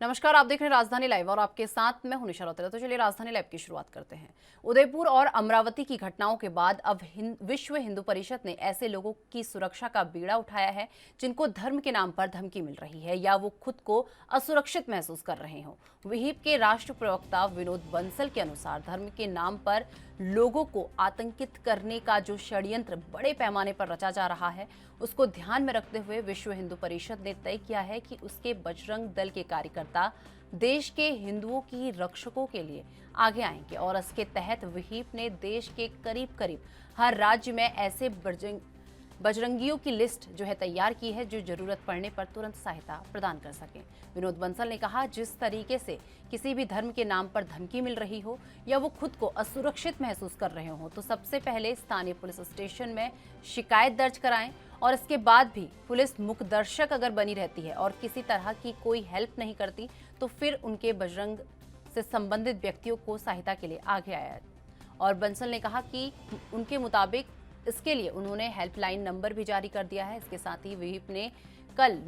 नमस्कार, आप देख रहे हैं राजधानी लाइव और आपके साथ मैं हूं निशा रौतेला। तो चलिए राजधानी लाइव की शुरुआत करते हैं। उदयपुर और अमरावती की घटनाओं के बाद अब विश्व हिंदू परिषद ने ऐसे लोगों की सुरक्षा का बीड़ा उठाया है जिनको धर्म के नाम पर धमकी मिल रही है या वो खुद को असुरक्षित महसूस कर रहे हों। विहिप के राष्ट्र प्रवक्ता विनोद बंसल के अनुसार धर्म के नाम पर लोगों को आतंकित करने का जो षड्यंत्र बड़े पैमाने पर रचा जा रहा है, उसको ध्यान में रखते हुए विश्व हिंदू परिषद ने तय किया है कि उसके बजरंग दल के कार्यकर्ता देश के हिंदुओं की रक्षकों के लिए आगे आएंगे और इसके तहत विहिप ने देश के करीब करीब हर राज्य में ऐसे बजरंगियों की लिस्ट जो है तैयार की है जो जरूरत पड़ने पर तुरंत सहायता प्रदान कर सकें। विनोद बंसल ने कहा, जिस तरीके से किसी भी धर्म के नाम पर धमकी मिल रही हो या वो खुद को असुरक्षित महसूस कर रहे हो तो सबसे पहले स्थानीय पुलिस स्टेशन में शिकायत दर्ज कराएं और इसके बाद भी पुलिस मुखदर्शक अगर बनी रहती है और किसी तरह की कोई हेल्प नहीं करती तो फिर उनके बजरंग से संबंधित व्यक्तियों को सहायता के लिए आगे आया। और बंसल ने कहा कि उनके मुताबिक इसके लिए उन्होंने हेल्पलाइन नंबर भी जारी कर दिया है। इसके साथ ही विहिप ने कल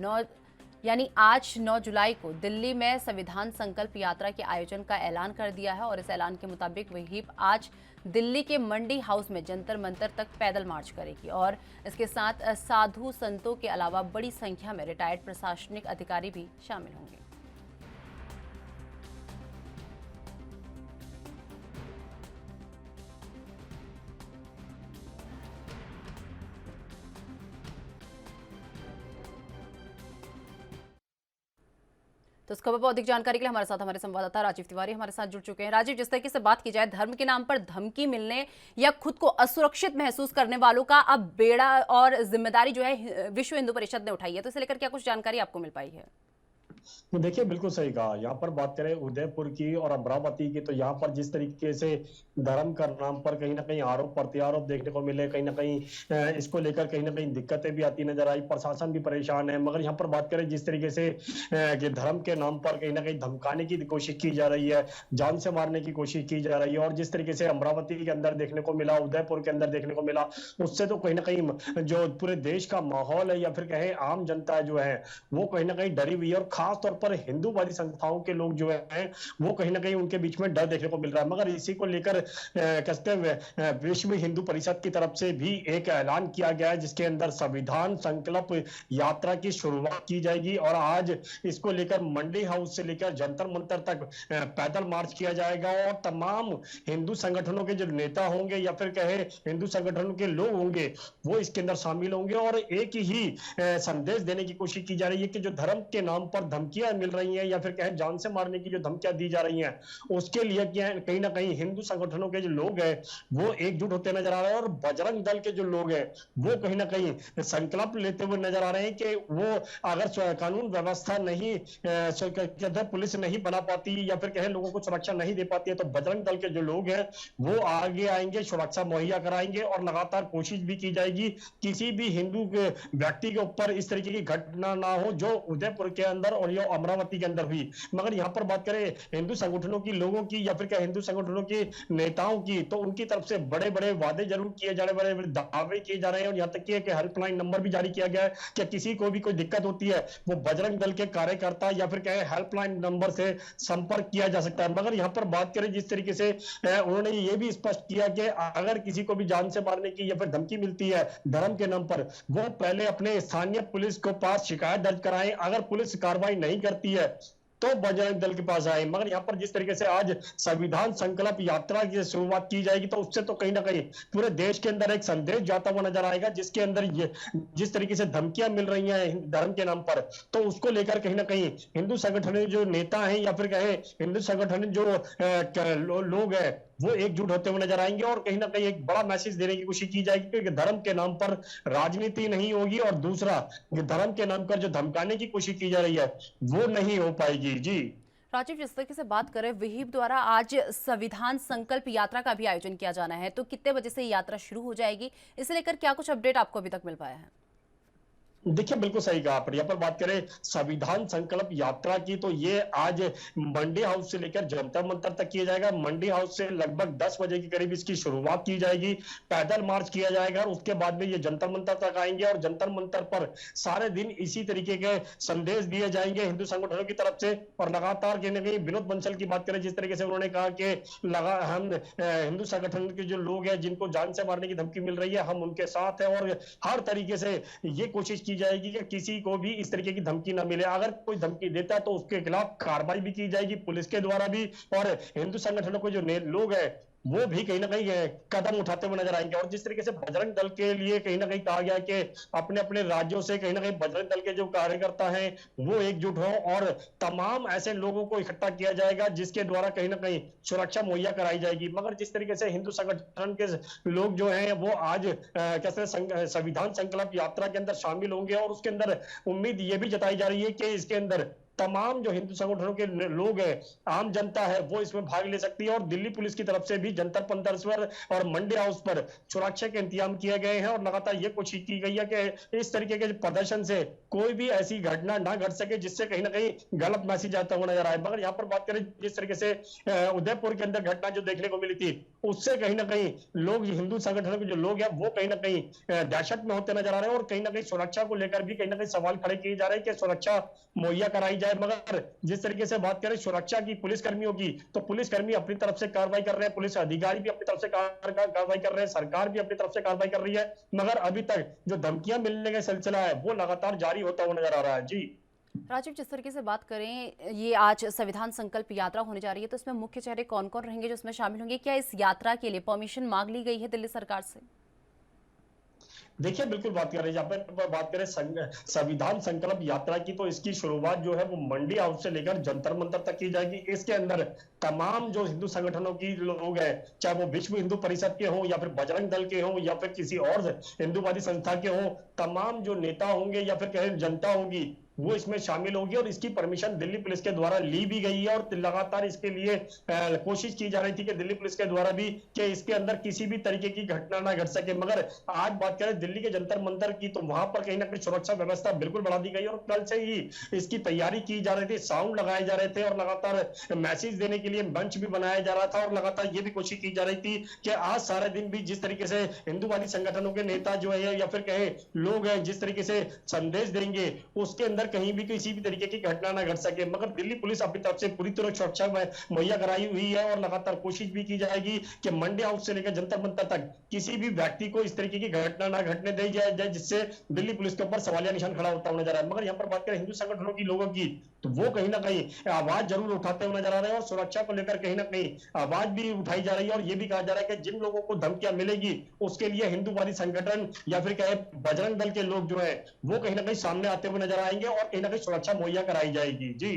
आज 9 जुलाई को दिल्ली में संविधान संकल्प यात्रा के आयोजन का ऐलान कर दिया है और इस ऐलान के मुताबिक विहिप आज दिल्ली के मंडी हाउस में जंतर मंतर तक पैदल मार्च करेगी और इसके साथ साधु संतों के अलावा बड़ी संख्या में रिटायर्ड प्रशासनिक अधिकारी भी शामिल होंगे। तो इस खबर पर अधिक जानकारी के लिए हमारे संवाददाता राजीव तिवारी हमारे साथ जुड़ चुके हैं। राजीव, जिस तरीके से बात की जाए धर्म के नाम पर धमकी मिलने या खुद को असुरक्षित महसूस करने वालों का अब बेड़ा और जिम्मेदारी जो है विश्व हिंदू परिषद ने उठाई है, तो इसे लेकर क्या कुछ जानकारी आपको मिल पाई है? तो देखिए, बिल्कुल सही कहा। यहाँ पर बात करें उदयपुर की और अमरावती की, तो यहाँ पर जिस तरीके से धर्म का नाम पर कहीं ना कहीं आरोप प्रत्यारोप देखने को मिले, कहीं ना कहीं इसको लेकर कहीं ना कहीं दिक्कतें भी आती नजर आई, प्रशासन भी परेशान है। मगर यहाँ पर बात करें जिस तरीके से कि धर्म के नाम पर कहीं ना कहीं धमकाने की कोशिश की जा रही है, जान से मारने की कोशिश की जा रही है, और जिस तरीके से अमरावती के अंदर देखने को मिला, उदयपुर के अंदर देखने को मिला, उससे तो कहीं ना कहीं जो पूरे देश का माहौल है या फिर कहें आम जनता जो है वो कहीं ना कहीं डरी हुई है। और खास तौर पर हिंदूवादी संस्थाओं के लोग जो है वो कहीं ना कहीं उनके बीच में डर देखने को मिल रहा है। मगर इसी को लेकर कहते हैं विश्व हिंदू परिषद की तरफ से भी एक ऐलान किया गया है जिसके अंदर संविधान संकल्प यात्रा की शुरुआत की जाएगी और आज इसको लेकर मंडी हाउस से लेकर जंतर मंतर तक पैदल मार्च किया जाएगा और तमाम हिंदू संगठनों के जो नेता होंगे या फिर कहे हिंदू संगठनों के लोग होंगे वो इसके अंदर शामिल होंगे और एक ही संदेश देने की कोशिश की जा रही है कि जो धर्म के नाम पर धमकियां मिल रही हैं या फिर कहें जान से मारने की जो धमकियां दी जा रही हैं उसके लिए क्या है, कहीं ना कहीं हिंदू संगठनों के जो लोग हैं वो एकजुट होते नजर आ रहे हैं और बजरंग दल के जो लोग हैं वो कहीं ना कहीं संकल्प लेते हुए नजर आ रहे हैं कि वो अगर कानून व्यवस्था नहीं पुलिस नहीं बना पाती या फिर कहें लोगों को सुरक्षा नहीं दे पाती है तो बजरंग दल के जो लोग हैं वो आगे आएंगे, सुरक्षा मुहैया कराएंगे और लगातार कोशिश भी की जाएगी किसी भी हिंदू व्यक्ति के ऊपर इस तरीके की घटना ना हो जो उदयपुर के अंदर और ये अमरावती के अंदर हुई। मगर यहाँ पर बात करें हिंदू संगठनों की लोगों की या फिर क्या हिंदू संगठनों के नेताओं की, तो उनकी तरफ से बड़े बड़े वादे जरूर किए जा रहे, बड़े बड़े दावे किए जा रहे हैं और यहाँ तक कि हेल्पलाइन नंबर भी जारी किया गया है कि किसी को भी कोई दिक्कत होती है वो बजरंग दल के कार्यकर्ता या फिर क्या हेल्पलाइन नंबर से संपर्क किया जा सकता है। मगर यहाँ पर बात करें जिस तरीके से उन्होंने ये भी स्पष्ट किया कि अगर किसी को भी जान से मारने की या फिर धमकी मिलती है धर्म के नाम पर वो पहले अपने स्थानीय पुलिस को पास शिकायत दर्ज कराएं, अगर पुलिस कार्रवाई नहीं करती है तो बजरंग दल के पास आए। मगर यहाँ पर जिस तरीके से आज संविधान संकल्प यात्रा की शुरुआत की जाएगी तो उससे तो कहीं ना कहीं पूरे देश के अंदर एक संदेश जाता हुआ नजर आएगा जिसके अंदर ये जिस तरीके से धमकियां मिल रही हैं धर्म के नाम पर तो उसको लेकर कहीं ना कहीं हिंदू संगठन जो नेता हैं या फिर कहे हिंदू संगठन जो लोग हैं वो एकजुट होते हुए नजर आएंगे और कहीं ना कहीं एक बड़ा मैसेज देने की कोशिश की जाएगी कि धर्म के नाम पर राजनीति नहीं होगी और दूसरा धर्म के नाम पर जो धमकाने की कोशिश की जा रही है वो नहीं हो पाएगी। जी राजीव, जिस तरीके से बात करें विहिप द्वारा आज संविधान संकल्प यात्रा का भी आयोजन किया जाना है, तो कितने बजे से यात्रा शुरू हो जाएगी, इसे लेकर क्या कुछ अपडेट आपको अभी तक मिल पाया है? देखिए बिल्कुल सही कहा आपने। यहाँ पर बात करें संविधान संकल्प यात्रा की, तो ये आज मंडी हाउस से लेकर जंतर मंतर तक किया जाएगा। मंडी हाउस से लगभग 10 बजे के करीब इसकी शुरुआत की जाएगी, पैदल मार्च किया जाएगा और उसके बाद में ये जंतर मंतर तक आएंगे और जंतर मंतर पर सारे दिन इसी तरीके के संदेश दिए जाएंगे हिंदू संगठनों की तरफ से। और लगातार कहीं ना कहीं विनोद बंसल की बात करें, जिस तरीके से उन्होंने कहा कि लगा हम हिंदू संगठन के जो लोग हैं जिनको जान से मारने की धमकी मिल रही है, हम उनके साथ हैं और हर तरीके से ये कोशिश की जाएगी कि किसी को भी इस तरीके की धमकी ना मिले। अगर कोई धमकी देता है तो उसके खिलाफ कार्रवाई भी की जाएगी पुलिस के द्वारा भी, और हिंदू संगठनों के जो लोग हैं वो भी कहीं ना कहीं कदम उठाते हुए नजर आएंगे। और जिस तरीके से बजरंग दल के लिए कहीं ना कहीं कहा गया कि अपने अपने राज्यों से कहीं ना कहीं बजरंग दल के जो कार्यकर्ता हैं वो एकजुट हो और तमाम ऐसे लोगों को इकट्ठा किया जाएगा जिसके द्वारा कहीं ना कहीं सुरक्षा मुहैया कराई जाएगी। मगर जिस तरीके से हिंदू संगठन के लोग जो हैं वो आज कैसे संविधान संकल्प यात्रा के अंदर शामिल होंगे और उसके अंदर उम्मीद ये भी जताई जा रही है कि इसके अंदर तमाम जो हिंदू संगठनों के लोग हैं, आम जनता है, वो इसमें भाग ले सकती है। और दिल्ली पुलिस की तरफ से भी जंतर मंतर पर और मंडी हाउस पर सुरक्षा के इंतजाम किए गए हैं और लगातार ये कोशिश की गई है कि इस तरीके के प्रदर्शन से कोई भी ऐसी घटना ना घट सके जिससे कहीं ना कहीं गलत मैसेज आता हुआ नजर आए। मगर यहाँ पर बात करें जिस तरीके से उदयपुर के अंदर घटना जो देखने को मिली थी, उससे कहीं ना कहीं लोग, हिंदू संगठनों के जो लोग हैं वो कहीं ना कहीं दहशत में होते नजर आ रहे हैं और कहीं ना कहीं सुरक्षा को लेकर भी कहीं ना कहीं सवाल खड़े किए जा रहे हैं कि सुरक्षा मुहैया कराई जाए। मगर जिस तरीके से बात करें सुरक्षा की पुलिसकर्मियों की, तो पुलिसकर्मी अपनी तरफ से कार्रवाई कर रहे हैं, पुलिस अधिकारी भी अपनी तरफ से कार्रवाई कर रहे हैं, सरकार भी अपनी तरफ से कार्रवाई कर रही है। मगर अभी तक जो धमकियां मिलने का सिलसिला है वो लगातार जारी होता हुआ नजर आ रहा है। जी राजीव, जिस तरीके से बात करें, ये आज संविधान संकल्प यात्रा होने जा रही है, तो इसमें मुख्य चेहरे कौन कौन रहेंगे जो इसमें शामिल होंगे? क्या इस यात्रा के लिए परमिशन मांग ली गई है दिल्ली सरकार से? देखिए बिल्कुल बात कर रहे हैं, यहाँ पर बात करें संविधान संकल्प यात्रा की, तो इसकी शुरुआत जो है वो मंडी हाउस से लेकर जंतर मंतर तक की जाएगी। इसके अंदर तमाम जो हिंदू संगठनों की लोग हैं, चाहे वो विश्व हिंदू परिषद के हों या फिर बजरंग दल के हों या फिर किसी और हिंदूवादी संस्था के हों, तमाम जो नेता होंगे या फिर कहें जनता होगी वो इसमें शामिल होगी। और इसकी परमिशन दिल्ली पुलिस के द्वारा ली भी गई है और लगातार इसके लिए कोशिश की जा रही थी कि दिल्ली पुलिस के द्वारा भी कि इसके अंदर किसी भी तरीके की घटना ना घट सके। मगर आज बात करें दिल्ली के जंतर मंतर की, तो वहां पर कहीं ना कहीं सुरक्षा व्यवस्था बिल्कुल बढ़ा दी गई और कल से ही इसकी तैयारी की जा रही थी, साउंड लगाए जा रहे थे और लगातार मैसेज देने के लिए मंच भी बनाया जा रहा था और लगातार ये भी कोशिश की जा रही थी कि आज सारे दिन भी जिस तरीके से हिंदूवादी संगठनों के नेता जो है या फिर कहे लोग हैं जिस तरीके से संदेश देंगे उसके अंदर कहीं भी किसी भी तरीके की घटना ना घट सके। मगर दिल्ली पुलिस अपनी तरफ से पूरी तरह सुरक्षा मुहैया कराई हुई है और लगातार कोशिश भी की जाएगी कि मंडी हाउस से लेकर जंतर मंतर तक किसी भी व्यक्ति को इस तरीके की घटना ना घटने दी जाए जिससे दिल्ली पुलिस के ऊपर सवालिया निशान खड़ा होता हुआ नजर आ रहा है। मगर यहाँ पर बात करें हिंदू संगठनों की लोगों की, तो वो कहीं ना कहीं आवाज जरूर उठाते हुए नजर आ रहे हैं और सुरक्षा को लेकर कहीं ना कहीं आवाज भी उठाई जा रही है और ये भी कहा जा रहा है कि जिन लोगों को धमकियां मिलेगी उसके लिए हिंदूवादी संगठन या फिर कहे बजरंग दल के लोग जो है वो कहीं ना कहीं सामने आते हुए नजर आएंगे और कहीं ना कहीं सुरक्षा मुहैया कराई जाएगी। जी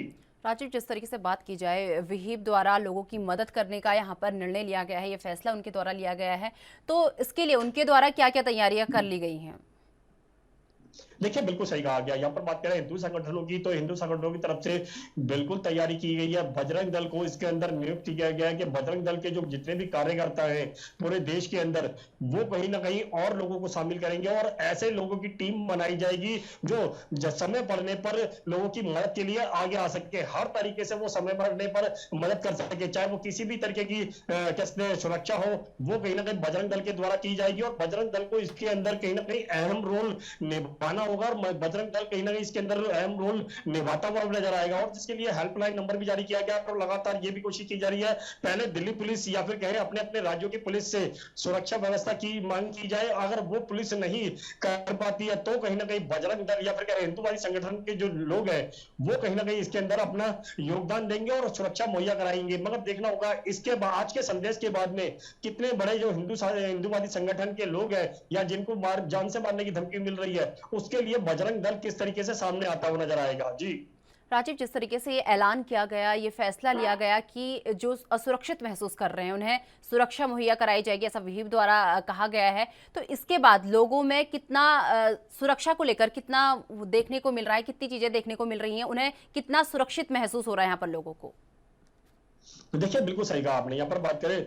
राजीव, जिस तरीके से बात की जाए, विहिप द्वारा लोगों की मदद करने का यहाँ पर निर्णय लिया गया है, ये फैसला उनके द्वारा लिया गया है, तो इसके लिए उनके द्वारा क्या क्या तैयारियां कर ली गई हैं? देखिए बिल्कुल सही कहा गया। यहाँ पर बात करें हिंदू संगठनों की, तो हिंदू संगठनों की तरफ से बिल्कुल तैयारी की गई है। बजरंग दल को इसके अंदर नियुक्त किया गया है कि बजरंग दल के जो जितने भी कार्यकर्ता हैं पूरे देश के अंदर वो कहीं ना कहीं और लोगों को शामिल करेंगे और ऐसे लोगों की टीम बनाई जाएगी जो समय पड़ने पर लोगों की मदद के लिए आगे आ सके, हर तरीके से वो समय पड़ने पर मदद कर सके, चाहे वो किसी भी तरीके की कैसे सुरक्षा हो वो कहीं ना कहीं बजरंग दल के द्वारा की जाएगी। और बजरंग दल को इसके अंदर कहीं ना कहीं अहम रोल निभाना होगा और बजरंग दल कहीं ना कहीं इसके अंदर अहम रोल निभाता हुआ नजर आएगा और जिसके लिए हेल्पलाइन नंबर भी जारी किया गया और लगातार ये भी कोशिश की जा रही है पहले दिल्ली पुलिस या फिर कहें अपने अपने राज्यों की पुलिस से सुरक्षा व्यवस्था की मांग की जाए। अगर वो पुलिस नहीं कर पाती है तो कहीं ना कहीं बजरंग दल या फिर कहें हिंदूवादी संगठन के जो लोग हैं वो कहीं ना कहीं इसके अंदर अपना योगदान देंगे और सुरक्षा मुहैया कराएंगे। मगर देखना होगा इसके बाद, आज के संदेश के बाद में कितने बड़े जो हिंदूवादी संगठन के लोग हैं या जिनको जान से मारने की धमकी मिल रही है उसके लिए बजरंग दल किस तरीके से सामने आता हुआ नजर आएगा। जी राजीव, जिस तरीके से ये ऐलान किया गया, ये फैसला लिया गया कि जो असुरक्षित महसूस कर रहे हैं उन्हें सुरक्षा मुहैया कराई जाएगी, ऐसा विहिप द्वारा कहा गया है, तो इसके बाद लोगों में कितना सुरक्षा को लेकर कितना देखने को मिल रहा है, कितनी चीजें देखने को मिल रही हैं, उन्हें कितना सुरक्षित महसूस हो रहा है यहाँ पर लोगों को? तो देखिए बिल्कुल सही कहा आपने। यहाँ पर बात करें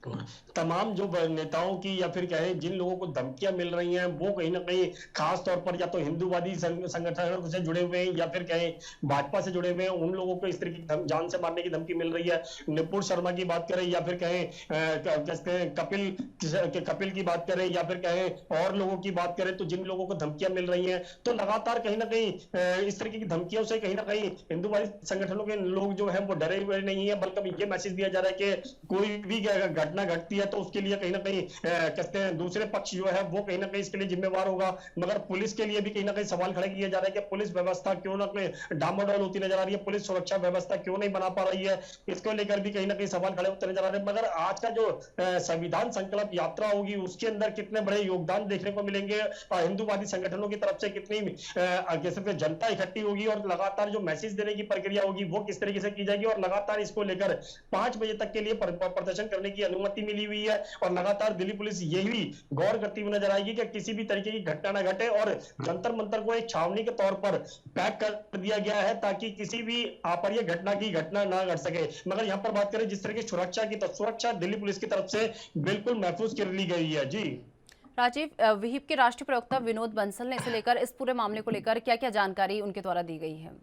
तमाम जो नेताओं की या फिर कहें जिन लोगों को धमकियां मिल रही हैं वो कहीं ना कहीं खास तौर पर या तो हिंदूवादी संगठनों से जुड़े हुए हैं या फिर कहें भाजपा से जुड़े हुए हैं, उन लोगों को इस तरह की जान से मारने की धमकी मिल रही है। निपुण शर्मा की बात करें या फिर कहें कहते हैं कपिल की बात करें या फिर कहें और लोगों की बात करें, तो जिन लोगों को धमकियां मिल रही हैं तो लगातार कहीं ना कहीं इस तरीके की धमकियों से कहीं ना कहीं हिंदूवादी संगठनों के लोग जो है वो डरे हुए नहीं है, बल्कि ये मैसेज दिया जा रहा है कि कोई भी घटना घटती है तो उसके लिए कहीं ना कहीं कहते हैं दूसरे पक्ष जो है वो कहीं ना कहीं इसके लिए जिम्मेवार होगा। मगर पुलिस के लिए भी कहीं ना कहीं सवाल खड़े किए जा रहे हैं कि पुलिस व्यवस्था क्यों ना डामाडोल होती नजर आ रही है, पुलिस सुरक्षा व्यवस्था क्यों नहीं बना पा रही है, इसको लेकर भी कहीं ना कहीं सवाल खड़े होते नजर आ रहे हैं। मगर आज का जो संविधान संकल्प यात्रा होगी उसके अंदर कितने बड़े योगदान देखने को मिलेंगे और हिंदूवादी संगठनों की तरफ से कितनी जनता इकट्ठी होगी और लगातार जो मैसेज देने की प्रक्रिया होगी वो किस तरीके से की जाएगी, और लगातार इसको लेकर 5 बजे तक के लिए प्रदर्शन करने की अनुमति मिली हुई है और लगातार दिल्ली पुलिस यही गौर करती हुई नजर आएगी कि किसी भी तरीके की घटना न घटे और जंतर मंतर को एक छावनी के तौर पर पैक कर दिया गया है ताकि किसी भी अप्रिय घटना की घटना ना घट सके। मगर यहां पर बात करें जिस तरह की सुरक्षा की, तो सुरक्षा दिल्ली पुलिस की तरफ से बिल्कुल महफूज कर ली गई है। जी राजीव, विहिप के राष्ट्रीय प्रवक्ता विनोद बंसल ने इसे लेकर, इस पूरे मामले को लेकर क्या क्या जानकारी उनके द्वारा दी गई है?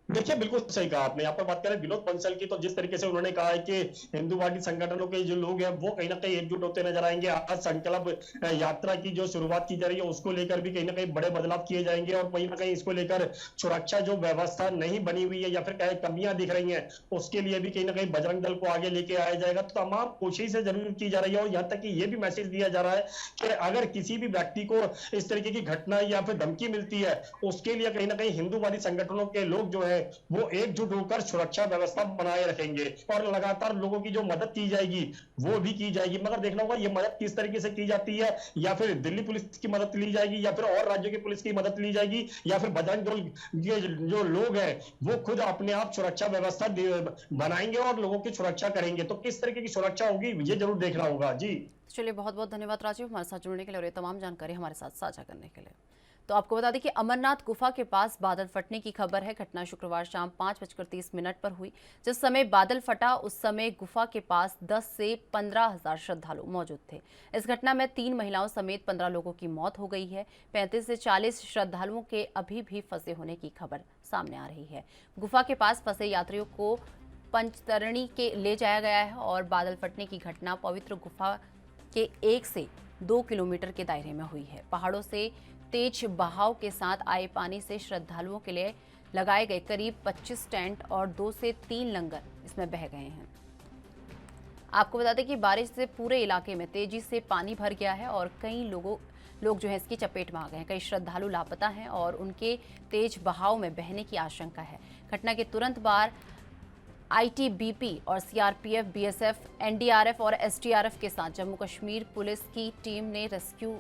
देखिए बिल्कुल सही कहा आपने। यहाँ पर बात करें विनोद बंसल की, तो जिस तरीके से उन्होंने कहा है कि हिंदूवादी संगठनों के जो लोग हैं वो कहीं ना कहीं एकजुट होते नजर आएंगे। आज संकल्प यात्रा की जो शुरुआत की जा रही है उसको लेकर भी कहीं ना कहीं बड़े बदलाव किए जाएंगे और कहीं ना कहीं इसको लेकर सुरक्षा जो व्यवस्था नहीं बनी हुई है या फिर कहीं कमियां दिख रही हैं उसके लिए भी कहीं ना कहीं बजरंग दल को आगे लेके आया जाएगा। तो तमाम कोशिशें जरूर की जा रही है और यहाँ तक कि ये भी मैसेज दिया जा रहा है कि अगर किसी भी व्यक्ति को इस तरीके की घटना या फिर धमकी मिलती है उसके लिए कहीं ना कहीं हिंदूवादी संगठनों के लोग जो है वो एकजुट होकर सुरक्षा व्यवस्था बनाए रखेंगे और लगातार लोगों की जो मदद की जाएगी वो भी की जाएगी। मगर देखना होगा ये मदद किस तरीके से की जाती है, या फिर दिल्ली पुलिस की मदद ली जाएगी या फिर और राज्यों की पुलिस की मदद ली जाएगी या फिर बजरंग दल के जो लोग हैं वो खुद अपने आप सुरक्षा व्यवस्था बनाएंगे और लोगों की सुरक्षा करेंगे। तो किस तरीके की सुरक्षा होगी ये जरूर देखना होगा। जी चलिए, बहुत बहुत धन्यवाद राजीव, हमारे साथ जुड़ने के लिए और ये तमाम जानकारी हमारे साथ साझा करने के लिए। तो आपको बता दें कि अमरनाथ गुफा के पास बादल फटने की खबर है। घटना शुक्रवार शाम 5:30 पर हुई। जिस समय बादल फटा उस समय गुफा के पास 10 से 15,000 श्रद्धालु मौजूद थे। इस घटना में 3 महिलाओं समेत 15 लोगों की मौत हो गई है। 35 से 40 श्रद्धालुओं के अभी भी फंसे होने की खबर सामने आ रही है। गुफा के पास फंसे यात्रियों को पंचतरणी के ले जाया गया है और बादल फटने की घटना पवित्र गुफा के 1 से 2 किलोमीटर के दायरे में हुई है। पहाड़ों से तेज बहाव के साथ आए पानी से श्रद्धालुओं के लिए लगाए गए करीब 25 टेंट और 2 से 3 लंगर इसमें बह गए हैं। आपको बता दें कि बारिश से पूरे इलाके में तेजी से पानी भर गया है और कई लोग जो है इसकी चपेट में आ गए हैं। कई श्रद्धालु लापता हैं और उनके तेज बहाव में बहने की आशंका है। घटना के तुरंत बाद आईटीबीपी और सीआरपीएफ, बीएसएफ, एनडीआरएफ और एसडीआरएफ के साथ जम्मू कश्मीर पुलिस की टीम ने रेस्क्यू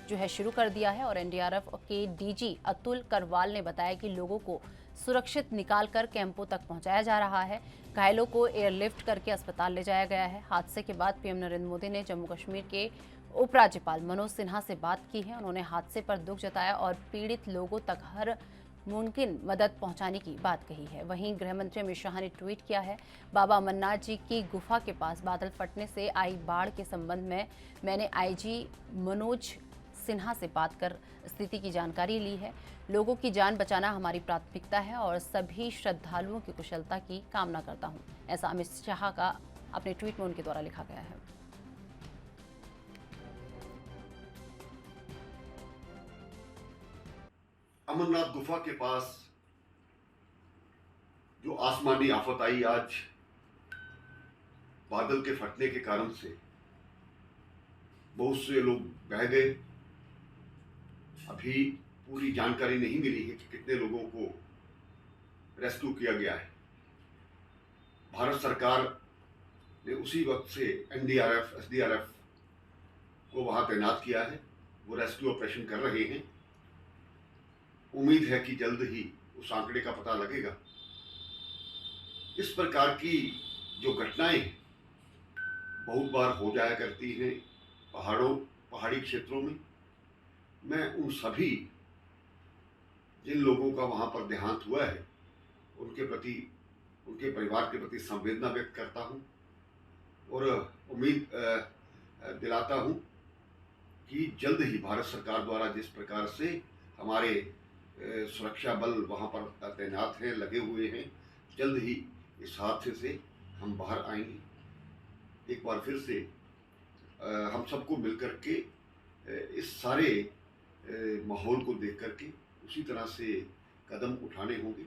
जो है शुरू कर दिया है और एनडीआरएफ के डीजी अतुल करवाल ने बताया कि लोगों को सुरक्षित निकालकर कैंपों तक पहुंचाया जा रहा है। घायलों को एयरलिफ्ट करके अस्पताल ले जाया गया है। हादसे के बाद पीएम नरेंद्र मोदी ने जम्मू कश्मीर के उपराज्यपाल मनोज सिन्हा से बात की है। उन्होंने हादसे पर दुख जताया और पीड़ित लोगों तक हर मुमकिन मदद पहुंचाने की बात कही है। वहीं गृह मंत्री अमित शाह ने ट्वीट किया है, बाबा अमरनाथ जी की गुफा के पास बादल फटने से आई बाढ़ के संबंध में मैंने आईजी मनोज सिन्हा से बात कर स्थिति की जानकारी ली है। लोगों की जान बचाना हमारी प्राथमिकता है और सभी श्रद्धालुओं की कुशलता की कामना करता हूं। ऐसा अमित शाह का अपने ट्वीट में उनके द्वारा लिखा गया है। अमरनाथ गुफा के पास जो आसमानी आफत आई आज बादल के फटने के कारण से, बहुत से लोग बह गए। अभी पूरी जानकारी नहीं मिली है कि कितने लोगों को रेस्क्यू किया गया है। भारत सरकार ने उसी वक्त से एनडीआरएफ, एसडीआरएफ को वहां तैनात किया है। वो रेस्क्यू ऑपरेशन कर रहे हैं। उम्मीद है कि जल्द ही उस आंकड़े का पता लगेगा। इस प्रकार की जो घटनाएं बहुत बार हो जाया करती हैं पहाड़ी क्षेत्रों में। मैं उन सभी जिन लोगों का वहां पर देहांत हुआ है उनके प्रति, उनके परिवार के प्रति संवेदना व्यक्त करता हूं। और उम्मीद दिलाता हूँ कि जल्द ही भारत सरकार द्वारा जिस प्रकार से हमारे सुरक्षा बल वहाँ पर तैनात हैं, लगे हुए हैं, जल्द ही इस हादसे से हम बाहर आएंगे। एक बार फिर से हम सबको मिलकर के इस सारे माहौल को देख करके उसी तरह से कदम उठाने होंगे।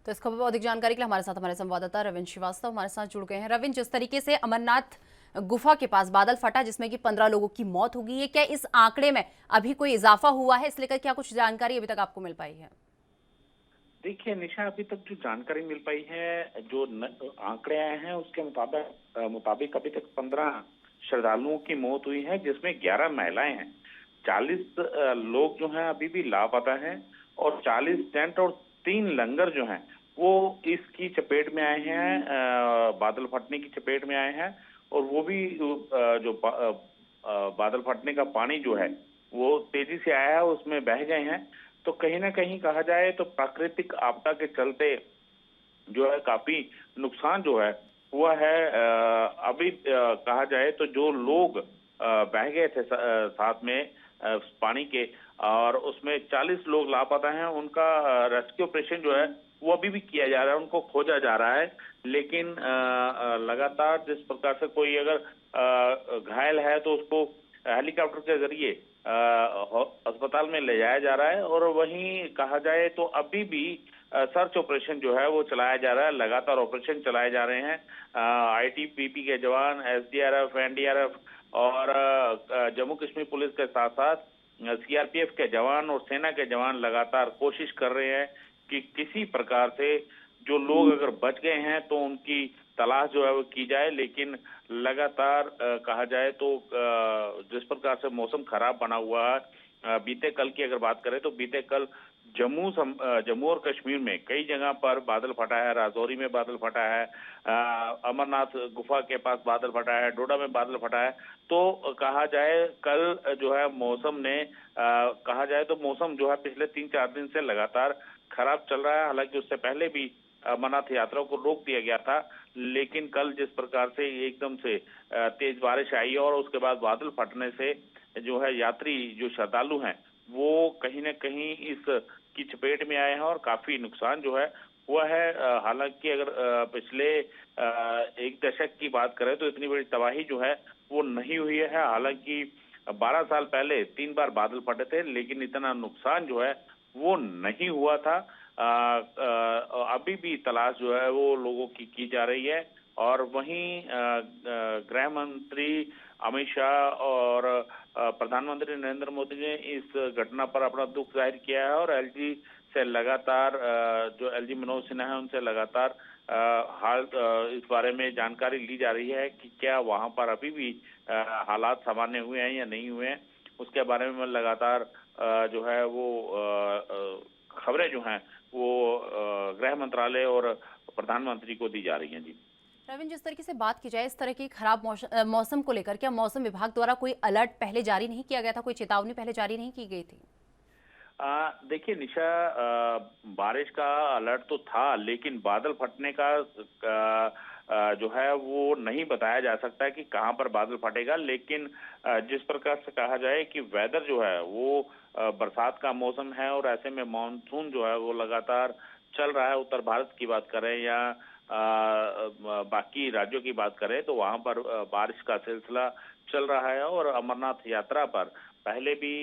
तो इस खबर पर अधिक जानकारी के लिए हमारे साथ हमारे संवाददाता रविंद्र श्रीवास्तव हमारे साथ जुड़ गए हैं। रविंद्र, जिस तरीके से अमरनाथ गुफा के पास बादल फटा जिसमें कि 15 लोगों की मौत हो गई है, क्या इस आंकड़े में अभी कोई इजाफा हुआ है? इस लेकर क्या कुछ जानकारी अभी तक आपको मिल पाई है? देखिए निशा, अभी तक जो जानकारी मिल पाई है, जो आंकड़े आए हैं उसके मुताबिक अभी तक 15 श्रद्धालुओं की मौत हुई है, जिसमें 11 महिलाएं हैं। 40 लोग जो हैं अभी भी लापता हैं और 40 टेंट और 3 लंगर जो हैं वो इसकी चपेट में आए हैं, बादल फटने की चपेट में आए हैं। और वो भी बादल फटने का पानी जो है वो तेजी से आया है, उसमें बह गए हैं। तो कहीं ना कहीं कहा जाए तो प्राकृतिक आपदा के चलते जो है काफी नुकसान जो है हुआ है। अभी कहा जाए तो जो लोग बह गए थे साथ में पानी के, और उसमें 40 लोग लापता हैं, उनका रेस्क्यू ऑपरेशन जो है वो अभी भी किया जा रहा है, उनको खोजा जा रहा है। लेकिन लगातार जिस प्रकार से कोई अगर घायल है तो उसको हेलीकॉप्टर के जरिए अस्पताल में ले जाया जा रहा है। और वहीं कहा जाए तो अभी भी सर्च ऑपरेशन जो है वो चलाया जा रहा है, लगातार ऑपरेशन चलाए जा रहे हैं। आईटीबीपी के जवान, एसडीआरएफ, एनडीआरएफ और जम्मू कश्मीर पुलिस के साथ साथ सीआरपीएफ के जवान और सेना के जवान लगातार कोशिश कर रहे हैं कि किसी प्रकार से जो लोग अगर बच गए हैं तो उनकी तलाश जो है वो की जाए। लेकिन लगातार कहा जाए तो जिस प्रकार से मौसम खराब बना हुआ है, बीते कल की अगर बात करें तो बीते कल जम्मू और कश्मीर में कई जगह पर बादल फटा है। राजौरी में बादल फटा है, अमरनाथ गुफा के पास बादल फटा है, डोडा में बादल फटा है। तो कहा जाए कल जो है मौसम ने कहा जाए तो मौसम जो है पिछले 3-4 दिन से लगातार खराब चल रहा है। हालांकि उससे पहले भी अमरनाथ यात्रा को रोक दिया गया था, लेकिन कल जिस प्रकार से एकदम से तेज बारिश आई और उसके बाद बादल फटने से जो है यात्री जो श्रद्धालु हैं वो कहीं न कहीं इस की चपेट में आए हैं और काफी नुकसान जो है हुआ है। हालांकि अगर पिछले 1 दशक की बात करें तो इतनी बड़ी तबाही जो है वो नहीं हुई है। हालांकि 12 साल पहले 3 बार बादल फटे थे, लेकिन इतना नुकसान जो है वो नहीं हुआ था। अभी भी तलाश जो है वो लोगों की जा रही है। और वहीं गृह मंत्री अमित शाह और प्रधानमंत्री नरेंद्र मोदी ने इस घटना पर अपना दुख जाहिर किया है और एलजी से लगातार जो एलजी मनोज सिन्हा है उनसे लगातार हाल इस बारे में जानकारी ली जा रही है कि क्या वहां पर अभी भी हालात सामान्य हुए हैं या नहीं हुए हैं। उसके बारे में लगातार जो है वो खबरें जो हैं वो गृह मंत्रालय और प्रधानमंत्री को दी जा रही हैं। जी रविंद्र, जिस तरीके से बात की जाए इस तरह की खराब मौसम को लेकर, क्या मौसम विभाग द्वारा कोई अलर्ट पहले जारी नहीं किया गया था, कोई चेतावनी पहले जारी नहीं की गई थी? देखिए निशा, बारिश का अलर्ट तो था, लेकिन बादल फटने का जो है वो नहीं बताया जा सकता है कि कहां पर बादल फटेगा। लेकिन जिस प्रकार से कहा जाए कि वेदर जो है वो बरसात का मौसम है और ऐसे में मानसून जो है वो लगातार चल रहा है। उत्तर भारत की बात करें या बाकी राज्यों की बात करें तो वहां पर बारिश का सिलसिला चल रहा है। और अमरनाथ यात्रा पर पहले भी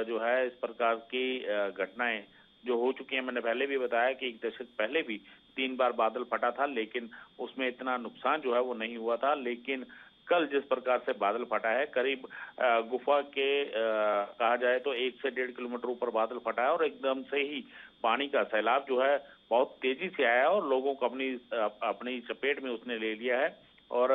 जो है इस प्रकार की घटनाएं जो हो चुकी हैं। मैंने पहले भी बताया कि 1 दशक पहले भी 3 बार बादल फटा था, लेकिन उसमें इतना नुकसान जो है वो नहीं हुआ था। लेकिन कल जिस प्रकार से बादल फटा है, करीब गुफा के कहा जाए तो 1 से 1.5 किलोमीटर ऊपर बादल फटा है और एकदम से ही पानी का सैलाब जो है बहुत तेजी से आया है और लोगों को अपनी चपेट में उसने ले लिया है। और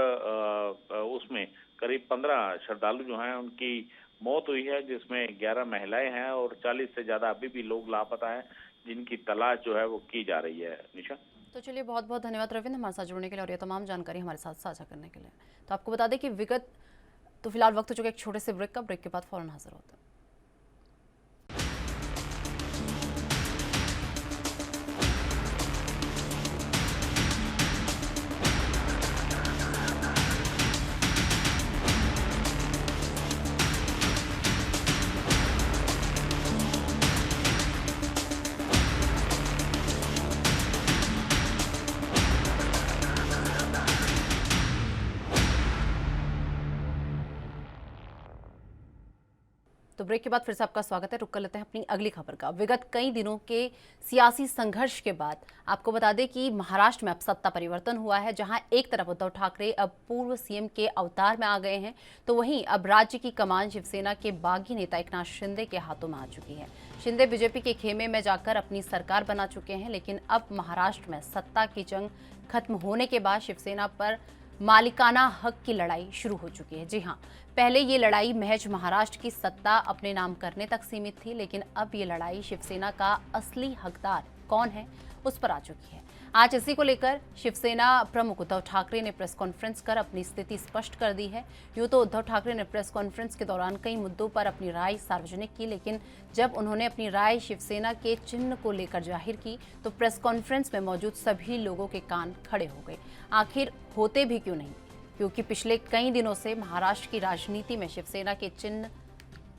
उसमें करीब 15 श्रद्धालु जो हैं उनकी मौत हुई है, जिसमें 11 महिलाएं हैं और 40 से ज्यादा अभी भी लोग लापता हैं, जिनकी तलाश जो है वो की जा रही है। निशा, तो चलिए बहुत बहुत धन्यवाद रविंद्र हमारे साथ जुड़ने के लिए और ये तमाम जानकारी हमारे साथ साझा करने के लिए। तो आपको बता दें कि विगत तो फिलहाल वक्त हो चुका एक छोटे से ब्रेक का, ब्रेक के बाद फौरन हाजिर होता है। तो ब्रेक के बाद फिर से आपका स्वागत है। रुक कर लेते हैं अपनी अगली खबर का। विगत कई दिनों के सियासी संघर्ष के बाद आपको बता दें कि महाराष्ट्र में अब सत्ता परिवर्तन हुआ है, जहां एक तरफ उद्धव ठाकरे अब पूर्व सीएम के अवतार में आ गए हैं, तो वहीं अब राज्य की कमान शिवसेना के बागी नेता एकनाथ शिंदे के हाथों में आ चुकी है। शिंदे बीजेपी के खेमे में जाकर अपनी सरकार बना चुके हैं, लेकिन अब महाराष्ट्र में सत्ता की जंग खत्म होने के बाद शिवसेना पर मालिकाना हक की लड़ाई शुरू हो चुकी है। जी हां, पहले ये लड़ाई महज महाराष्ट्र की सत्ता अपने नाम करने तक सीमित थी, लेकिन अब ये लड़ाई शिवसेना का असली हकदार कौन है उस पर आ चुकी है। आज इसी को लेकर शिवसेना प्रमुख उद्धव ठाकरे ने प्रेस कॉन्फ्रेंस कर अपनी स्थिति स्पष्ट कर दी है। यूं तो उद्धव ठाकरे ने प्रेस कॉन्फ्रेंस के दौरान कई मुद्दों पर अपनी राय सार्वजनिक की, लेकिन जब उन्होंने अपनी राय शिवसेना के चिन्ह को लेकर जाहिर की तो प्रेस कॉन्फ्रेंस में मौजूद सभी लोगों के कान खड़े हो गए। आखिर होते भी क्यों नहीं, क्योंकि पिछले कई दिनों से महाराष्ट्र की राजनीति में शिवसेना के चिन्ह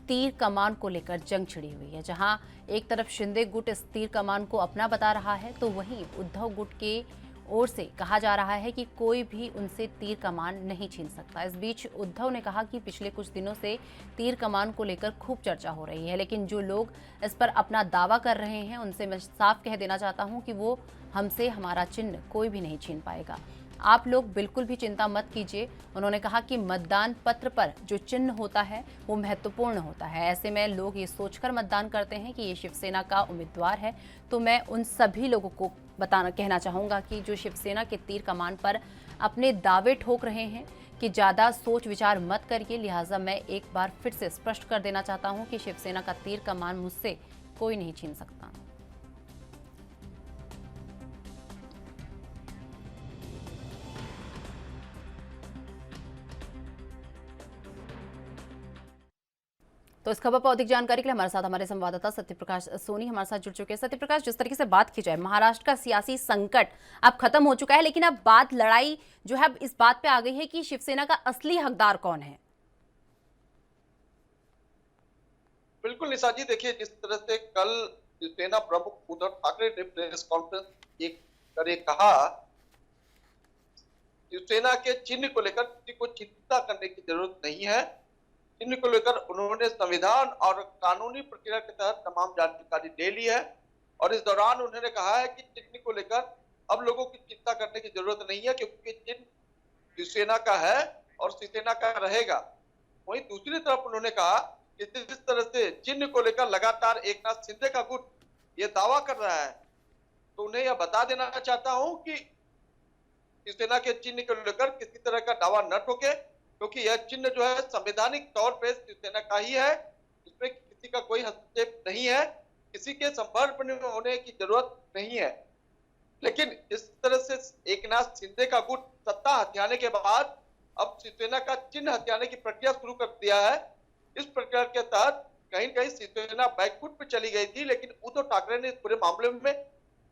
तीर कमान को लेकर जंग छिड़ी हुई है। जहां एक तरफ शिंदे गुट इस तीर कमान को अपना बता रहा है, तो वहीं उद्धव गुट के ओर से कहा जा रहा है कि कोई भी उनसे तीर कमान नहीं छीन सकता। इस बीच उद्धव ने कहा कि पिछले कुछ दिनों से तीर कमान को लेकर खूब चर्चा हो रही है, लेकिन जो लोग इस पर अपना दावा कर रहे हैं उनसे मैं साफ कह देना चाहता हूं कि वो हमसे हमारा चिन्ह कोई भी नहीं छीन पाएगा। आप लोग बिल्कुल भी चिंता मत कीजिए। उन्होंने कहा कि मतदान पत्र पर जो चिन्ह होता है वो महत्वपूर्ण होता है। ऐसे में लोग ये सोचकर मतदान करते हैं कि ये शिवसेना का उम्मीदवार है, तो मैं उन सभी लोगों को कहना चाहूँगा कि जो शिवसेना के तीर कमान पर अपने दावे ठोक रहे हैं कि ज़्यादा सोच विचार मत करिए। लिहाजा मैं एक बार फिर से स्पष्ट कर देना चाहता हूँ कि शिवसेना का तीर कमान मुझसे कोई नहीं छीन सकता। तो इस खबर पर अधिक जानकारी के लिए हमारे साथ हमारे संवाददाता सत्यप्रकाश सोनी हमारे साथ जुड़ चुके हैं। सत्यप्रकाश, जिस तरीके से बात की जाए, महाराष्ट्र का सियासी संकट अब खत्म हो चुका है, लेकिन अब बात लड़ाई जो है अब इस बात पे आ गई है कि शिवसेना का असली हकदार कौन है। बिल्कुल निशा जी, देखिए जिस तरह से कल शिवसेना प्रमुख उद्धव ठाकरे ने प्रेस कॉन्फ्रेंस करे कहा, शिवसेना के चिन्ह को लेकर किसी को चिंता करने की जरूरत नहीं है। चिन्ह को लेकर उन्होंने संविधान और कानूनी प्रक्रिया के तहत तमाम जानकारी ले ली है, और इस दौरान उन्होंने कहा है कि चिन्ह को लेकर अब लोगों की चिंता करने की जरूरत नहीं है, क्योंकि चिन्ह शिवसेना का है और शिवसेना का रहेगा। वहीं दूसरी तरफ उन्होंने कहा कि जिस तरह से चिन्ह को लेकर लगातार एकनाथ शिंदे का गुट ये दावा कर रहा है, तो उन्हें यह बता देना चाहता हूं कि शिवसेना के चिन्ह को लेकर किसी तरह का दावा न ठोके, क्योंकि यह चिन्ह जो है संवैधानिक तौर पे शिवसेना का ही है। इसमें किसी का कोई हस्तक्षेप नहीं है, किसी के संपर्क में होने की जरूरत नहीं है। लेकिन इस तरह से एकनाथ शिंदे का गुट सत्ता हथियाने के बाद अब शिवसेना का चिन्ह हथियाने की प्रक्रिया शुरू कर दिया है। इस प्रक्रिया के तहत कहीं कहीं शिवसेना बैकफुट पे चली गई थी, लेकिन उद्धव ठाकरे ने इस पूरे मामले में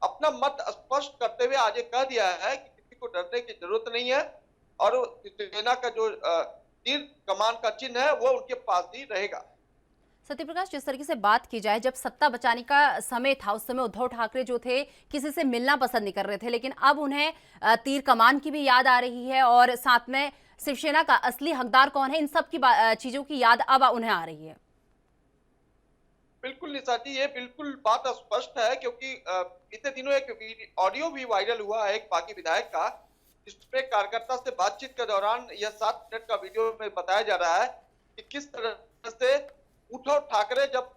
अपना मत स्पष्ट करते हुए आज ये कह दिया है कि किसी को डरने की जरूरत नहीं है, और शिवसेना का जो तीर कमान का चिन्ह है वो उनके पास ही रहेगा। सत्यप्रकाश, जिस तरीके से बात की जाए, जब सत्ता बचाने का समय था उस समय उद्धव ठाकरे जो थे किसी से मिलना पसंद नहीं कर रहे थे, लेकिन अब उन्हें तीर कमान की भी याद आ रही है और साथ में शिवसेना का असली हकदार कौन है, इन सब की चीजों की याद अब उन्हें आ रही है। बिल्कुल निशा जी, ये बिल्कुल बात स्पष्ट है, क्योंकि इतने दिनों एक ऑडियो भी वायरल हुआ है एक बागी विधायक का, जिसमें कार्यकर्ता से बातचीत के दौरान यह 7 मिनट का वीडियो में बताया जा रहा है कि किस तरह से उद्धव ठाकरे जब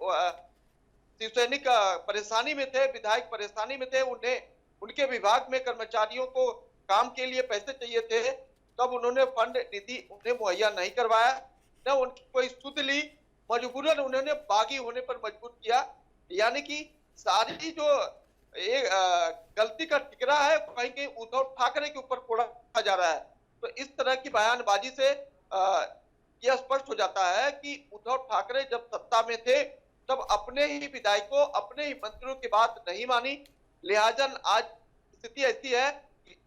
शिवसैनिक परेशानी में थे, विधायक परेशानी में थे, उन्हें उनके विभाग में कर्मचारियों को काम के लिए पैसे चाहिए थे, तब उन्होंने फंड निधि उन्हें मुहैया नहीं करवाया, न उनकी कोई सुध ली, मजबूरन उन्होंने बागी होने पर मजबूर किया। यानी कि सारी जो गलती का ठिकरा है कहीं कहीं उद्धव ठाकरे के ऊपर फोड़ा जा रहा है। तो इस तरह की बयानबाजी से यह स्पष्ट हो जाता है कि उद्धव ठाकरे जब सत्ता में थे तब अपने ही विधायकों, अपने ही मंत्रियों की बात नहीं मानी। लिहाजा आज स्थिति ऐसी है कि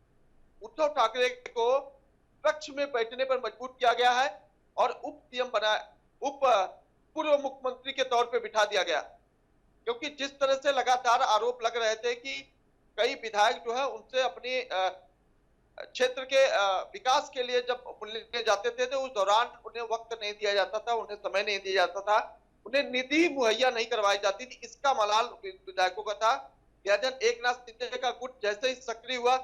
उद्धव ठाकरे को विपक्ष में बैठने पर मजबूर किया गया है और उप पूर्व मुख्यमंत्री के तौर पे बिठा दिया गया, क्योंकि जिस तरह से लगातार आरोप लग रहे थे कि कई विधायक जो है उनसे अपने क्षेत्र के विकास के लिए जब मिलने जाते थे तो उस दौरान उन्हें वक्त नहीं दिया जाता था, उन्हें समय नहीं दिया जाता था, उन्हें निधि मुहैया नहीं करवाई जाती थी। इसका मलाल विधायकों का था। यह एकनाथ शिंदे का गुट जैसे ही सक्रिय हुआ,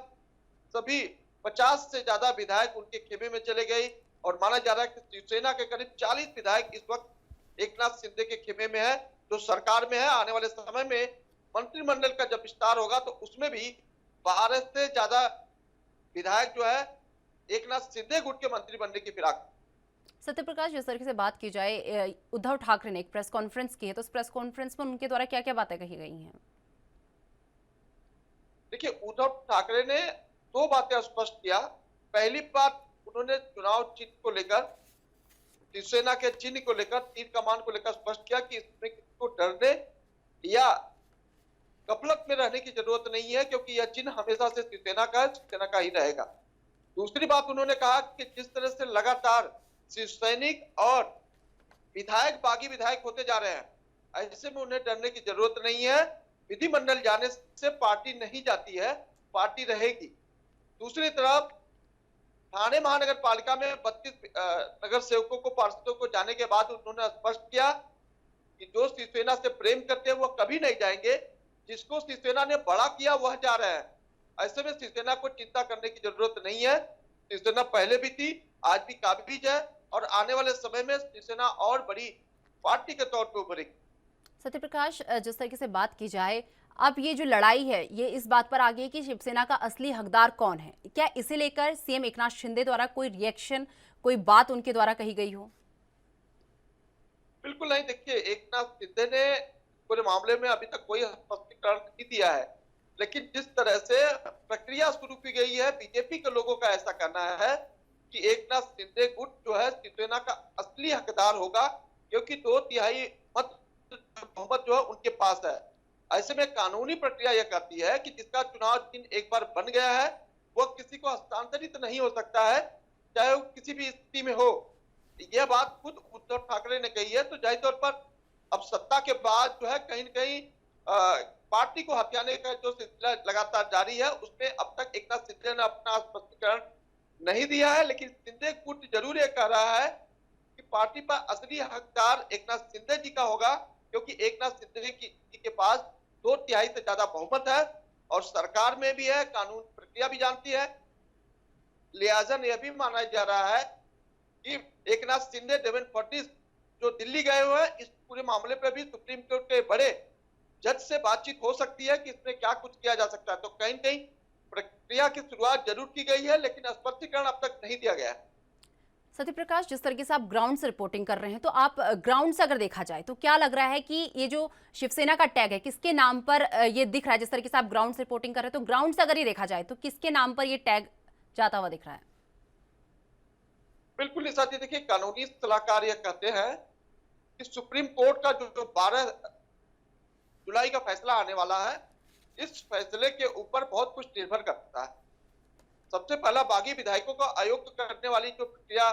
सभी 50 से ज्यादा विधायक उनके खेमे में चले गए और माना जा रहा है कि शिवसेना के करीब 40 विधायक इस वक्त एकनाथ शिंदे के खेमे में है, जो सरकार में है। आने वाले समय में मंत्रिमंडल का जब विस्तार होगा तो उसमें भी 12 से ज्यादा विधायक जो है एकनाथ शिंदे गुट के मंत्री बनने की फिराक। सत्यप्रकाश, जिस तरीके से बात की जाए, उद्धव ठाकरे ने एक प्रेस कॉन्फ्रेंस की है, तो उस प्रेस कॉन्फ्रेंस में उनके द्वारा क्या क्या बातें कही गई हैं? देखिए, उद्धव ठाकरे ने 2 बातें स्पष्ट किया। पहली बात, उन्होंने चुनाव चिन्ह को लेकर, शिवसेना के चिन्ह को लेकर, तीर कमान को लेकर स्पष्ट किया कि इसमें किसको डरने या गफलत में रहने की जरूरत नहीं है, क्योंकि यह चिन्ह हमेशा से शिवसेना का ही रहेगा। दूसरी बात, उन्होंने कहा कि जिस तरह से लगातार शिवसैनिक और विधायक बागी विधायक होते जा रहे हैं, ऐसे में उन्हें डरने की जरूरत नहीं है। विधिमंडल जाने से पार्टी नहीं जाती है, पार्टी रहेगी। दूसरी तरफ ठाणे महानगर पालिका में 32 नगर सेवकों को, पार्षदों को जाने के बाद उन्होंने स्पष्ट किया कि जो शिवसेना से प्रेम करते हैं वो कभी नहीं जाएंगे, जिसको शिवसेना ने बड़ा किया वह जा रहे हैं। ऐसे में शिवसेना को चिंता करने की जरूरत नहीं है। शिवसेना पहले भी थी, आज भी काबिज है और आने वाले समय में शिवसेना और बड़ी पार्टी के तौर पर उभरेगी। सत्यप्रकाश, जिस तरीके से बात की जाए, अब ये जो लड़ाई है ये इस बात पर आ गई है कि शिवसेना का असली हकदार कौन है। क्या इसे लेकर सीएम एकनाथ शिंदे द्वारा कोई रिएक्शन, कोई बात उनके द्वारा कही गई हो? बिल्कुल नहीं। देखिए, एकनाथ शिंदे ने पूरे मामले में अभी तक कोई स्पष्टीकरण नहीं दिया है, लेकिन जिस तरह से प्रक्रिया शुरू की गई है, बीजेपी के लोगों का ऐसा कहना है कि एकनाथ शिंदे गुट जो है शिवसेना का असली हकदार होगा, क्योंकि 2/3 मत बहुमत जो है उनके पास है। ऐसे में कानूनी प्रक्रिया यह कहती है कि जिसका चुनाव चिन्ह एक बार बन गया है वह किसी को हस्तांतरित नहीं हो सकता है, चाहे वो किसी भी स्थिति में हो। यह बात खुद उद्धव ठाकरे ने कही है। तो जाहिर तौर पर अब सत्ता के बाद जो है कहीं न कहीं पार्टी को हथियाने का जो सिलसिला लगातार जारी है, उसमें अब तक एकनाथ शिंदे ने अपना स्पष्टीकरण नहीं दिया है, लेकिन शिंदे गुट जरूर ये कह रहा है कि पार्टी पर असली हकदार एकनाथ शिंदे जी का होगा, क्योंकि एकनाथ शिंदे के पास 2/3 से ज्यादा बहुमत है और सरकार में भी है, कानून प्रक्रिया भी जानती है। लिहाजा यह भी माना जा रहा है कि एकनाथ शिंदे, देवेंद्र फडणवीस जो दिल्ली गए हुए हैं, इस पूरे मामले पर भी सुप्रीम कोर्ट के बड़े जज से बातचीत हो सकती है कि इसमें क्या कुछ किया जा सकता है। तो कहीं न कहीं प्रक्रिया की शुरुआत जरूर की गई है, लेकिन स्पष्टीकरण अब तक नहीं दिया गया है। सत्यप्रकाश, जिस तरीके से आप ग्राउंड से रिपोर्टिंग कर रहे हैं, तो आप ग्राउंड से अगर देखा जाए तो क्या लग रहा है कि ये जो शिवसेना का टैग है किसके नाम पर ये दिख रहा है? जिस तरीके से आप ग्राउंड से रिपोर्टिंग कर रहे हैं, तो ग्राउंड से अगर ये देखा जाए तो किसके नाम पर ये टैग जाता हुआ दिख रहा है? बिल्कुल निशा जी, देखिए, कानूनी सलाहकार यह कहते हैं कि सुप्रीम कोर्ट का जो 12 जुलाई का फैसला आने वाला है, इस फैसले के ऊपर बहुत कुछ निर्भर करता है। सबसे पहला, बागी विधायकों का अयोग्य करने वाली जो प्रक्रिया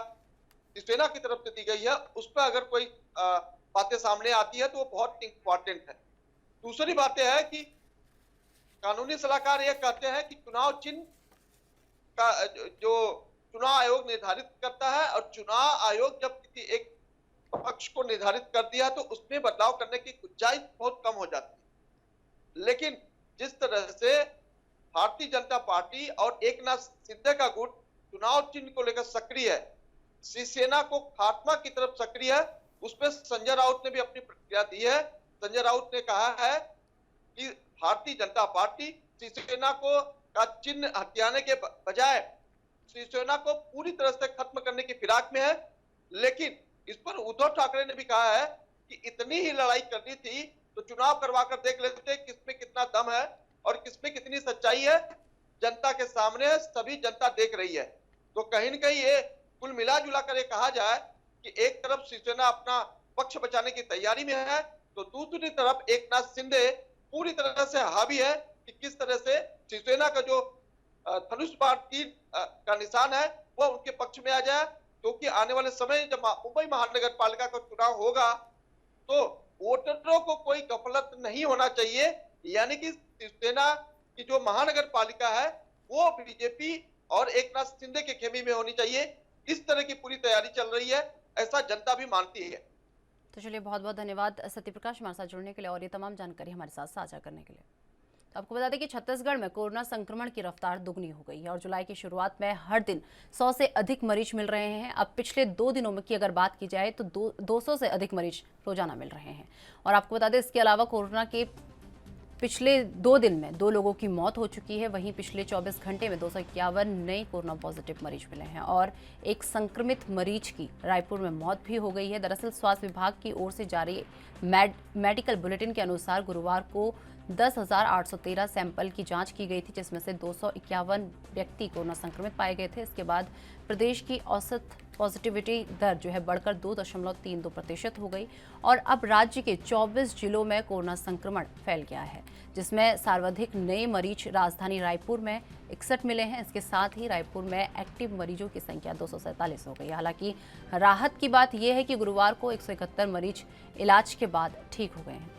शिवसेना की तरफ से दी गई है, उस पर अगर कोई बातें सामने आती है तो वो बहुत इंपॉर्टेंट है। दूसरी बात है कि कानूनी सलाहकार यह कहते हैं कि चुनाव चिन्ह का जो चुनाव आयोग निर्धारित करता है, और चुनाव आयोग जब किसी एक पक्ष को निर्धारित कर दिया तो उसमें बदलाव करने की गुंजाइश बहुत कम हो जाती है। लेकिन जिस तरह से भारतीय जनता पार्टी और एकनाथ शिंदे का गुट चुनाव चिन्ह को लेकर सक्रिय है, शिवसेना को खात्मा की तरफ सक्रिय है, उसमें संजय राउत ने भी अपनी प्रतिक्रिया दी है। संजय राउत ने कहा है कि भारतीय जनता पार्टी शिवसेना को का चिन्ह हथियाने के बजाय शिवसेना को पूरी तरह से खत्म करने की फिराक में है। लेकिन इस पर उद्धव ठाकरे ने भी कहा है कि इतनी ही लड़ाई करनी थी तो चुनाव करवा कर देख लेते किसमें कितना दम है और किसमें कितनी सच्चाई है। जनता के सामने सभी जनता देख रही है। तो कहीं न कहीं ये कुल मिला जुला कर कहा जाए कि एक तरफ शिवसेना अपना पक्ष बचाने की तैयारी में है, तो दूसरी तरफ एकनाथ शिंदे पूरी तरह से हावी है कि किस तरह से शिवसेना का जो धनुष बाण तीर का निशान है वह उनके पक्ष में आ जाए। क्योंकि आने वाले समय जब मुंबई महानगर पालिका का चुनाव होगा तो वोटरों को कोई गफलत नहीं होना चाहिए, यानी कि शिवसेना की जो महानगर पालिका है वो बीजेपी और एकनाथ शिंदे के खेमे में होनी चाहिए। इस तरह की पूरी तैयारी चल रही है, ऐसा जनता भी मानती है। तो चलिए, बहुत बहुत धन्यवाद सत्यप्रकाश हमारे साथ जुड़ने के लिए और ये तमाम जानकारी हमारे साथ साझा करने के लिए। तो आपको बता दें कि छत्तीसगढ़ में कोरोना संक्रमण की रफ्तार दुगनी हो गई है और जुलाई की शुरुआत में हर दिन 100 से अधिक मरीज मिल रहे हैं। अब पिछले 2 दिनों में की अगर बात की जाए तो 200 से अधिक मरीज रोजाना मिल रहे हैं। और आपको बता दें, इसके अलावा कोरोना के पिछले 2 दिन में 2 लोगों की मौत हो चुकी है। वहीं पिछले 24 घंटे में 251 नए कोरोना पॉजिटिव मरीज मिले हैं और एक संक्रमित मरीज की रायपुर में मौत भी हो गई है। दरअसल स्वास्थ्य विभाग की ओर से जारी मेडिकल बुलेटिन के अनुसार गुरुवार को 10,813 सैंपल की जांच की गई थी, जिसमें से 251 व्यक्ति कोरोना संक्रमित पाए गए थे। इसके बाद प्रदेश की औसत पॉजिटिविटी दर जो है बढ़कर 2.32% हो गई और अब राज्य के 24 जिलों में कोरोना संक्रमण फैल गया है, जिसमें सर्वाधिक नए मरीज राजधानी रायपुर में 61 मिले हैं। इसके साथ ही रायपुर में एक्टिव मरीजों की संख्या 247 हो गई। हालांकि राहत की बात यह है कि गुरुवार को 171 मरीज इलाज के बाद ठीक हो गए हैं।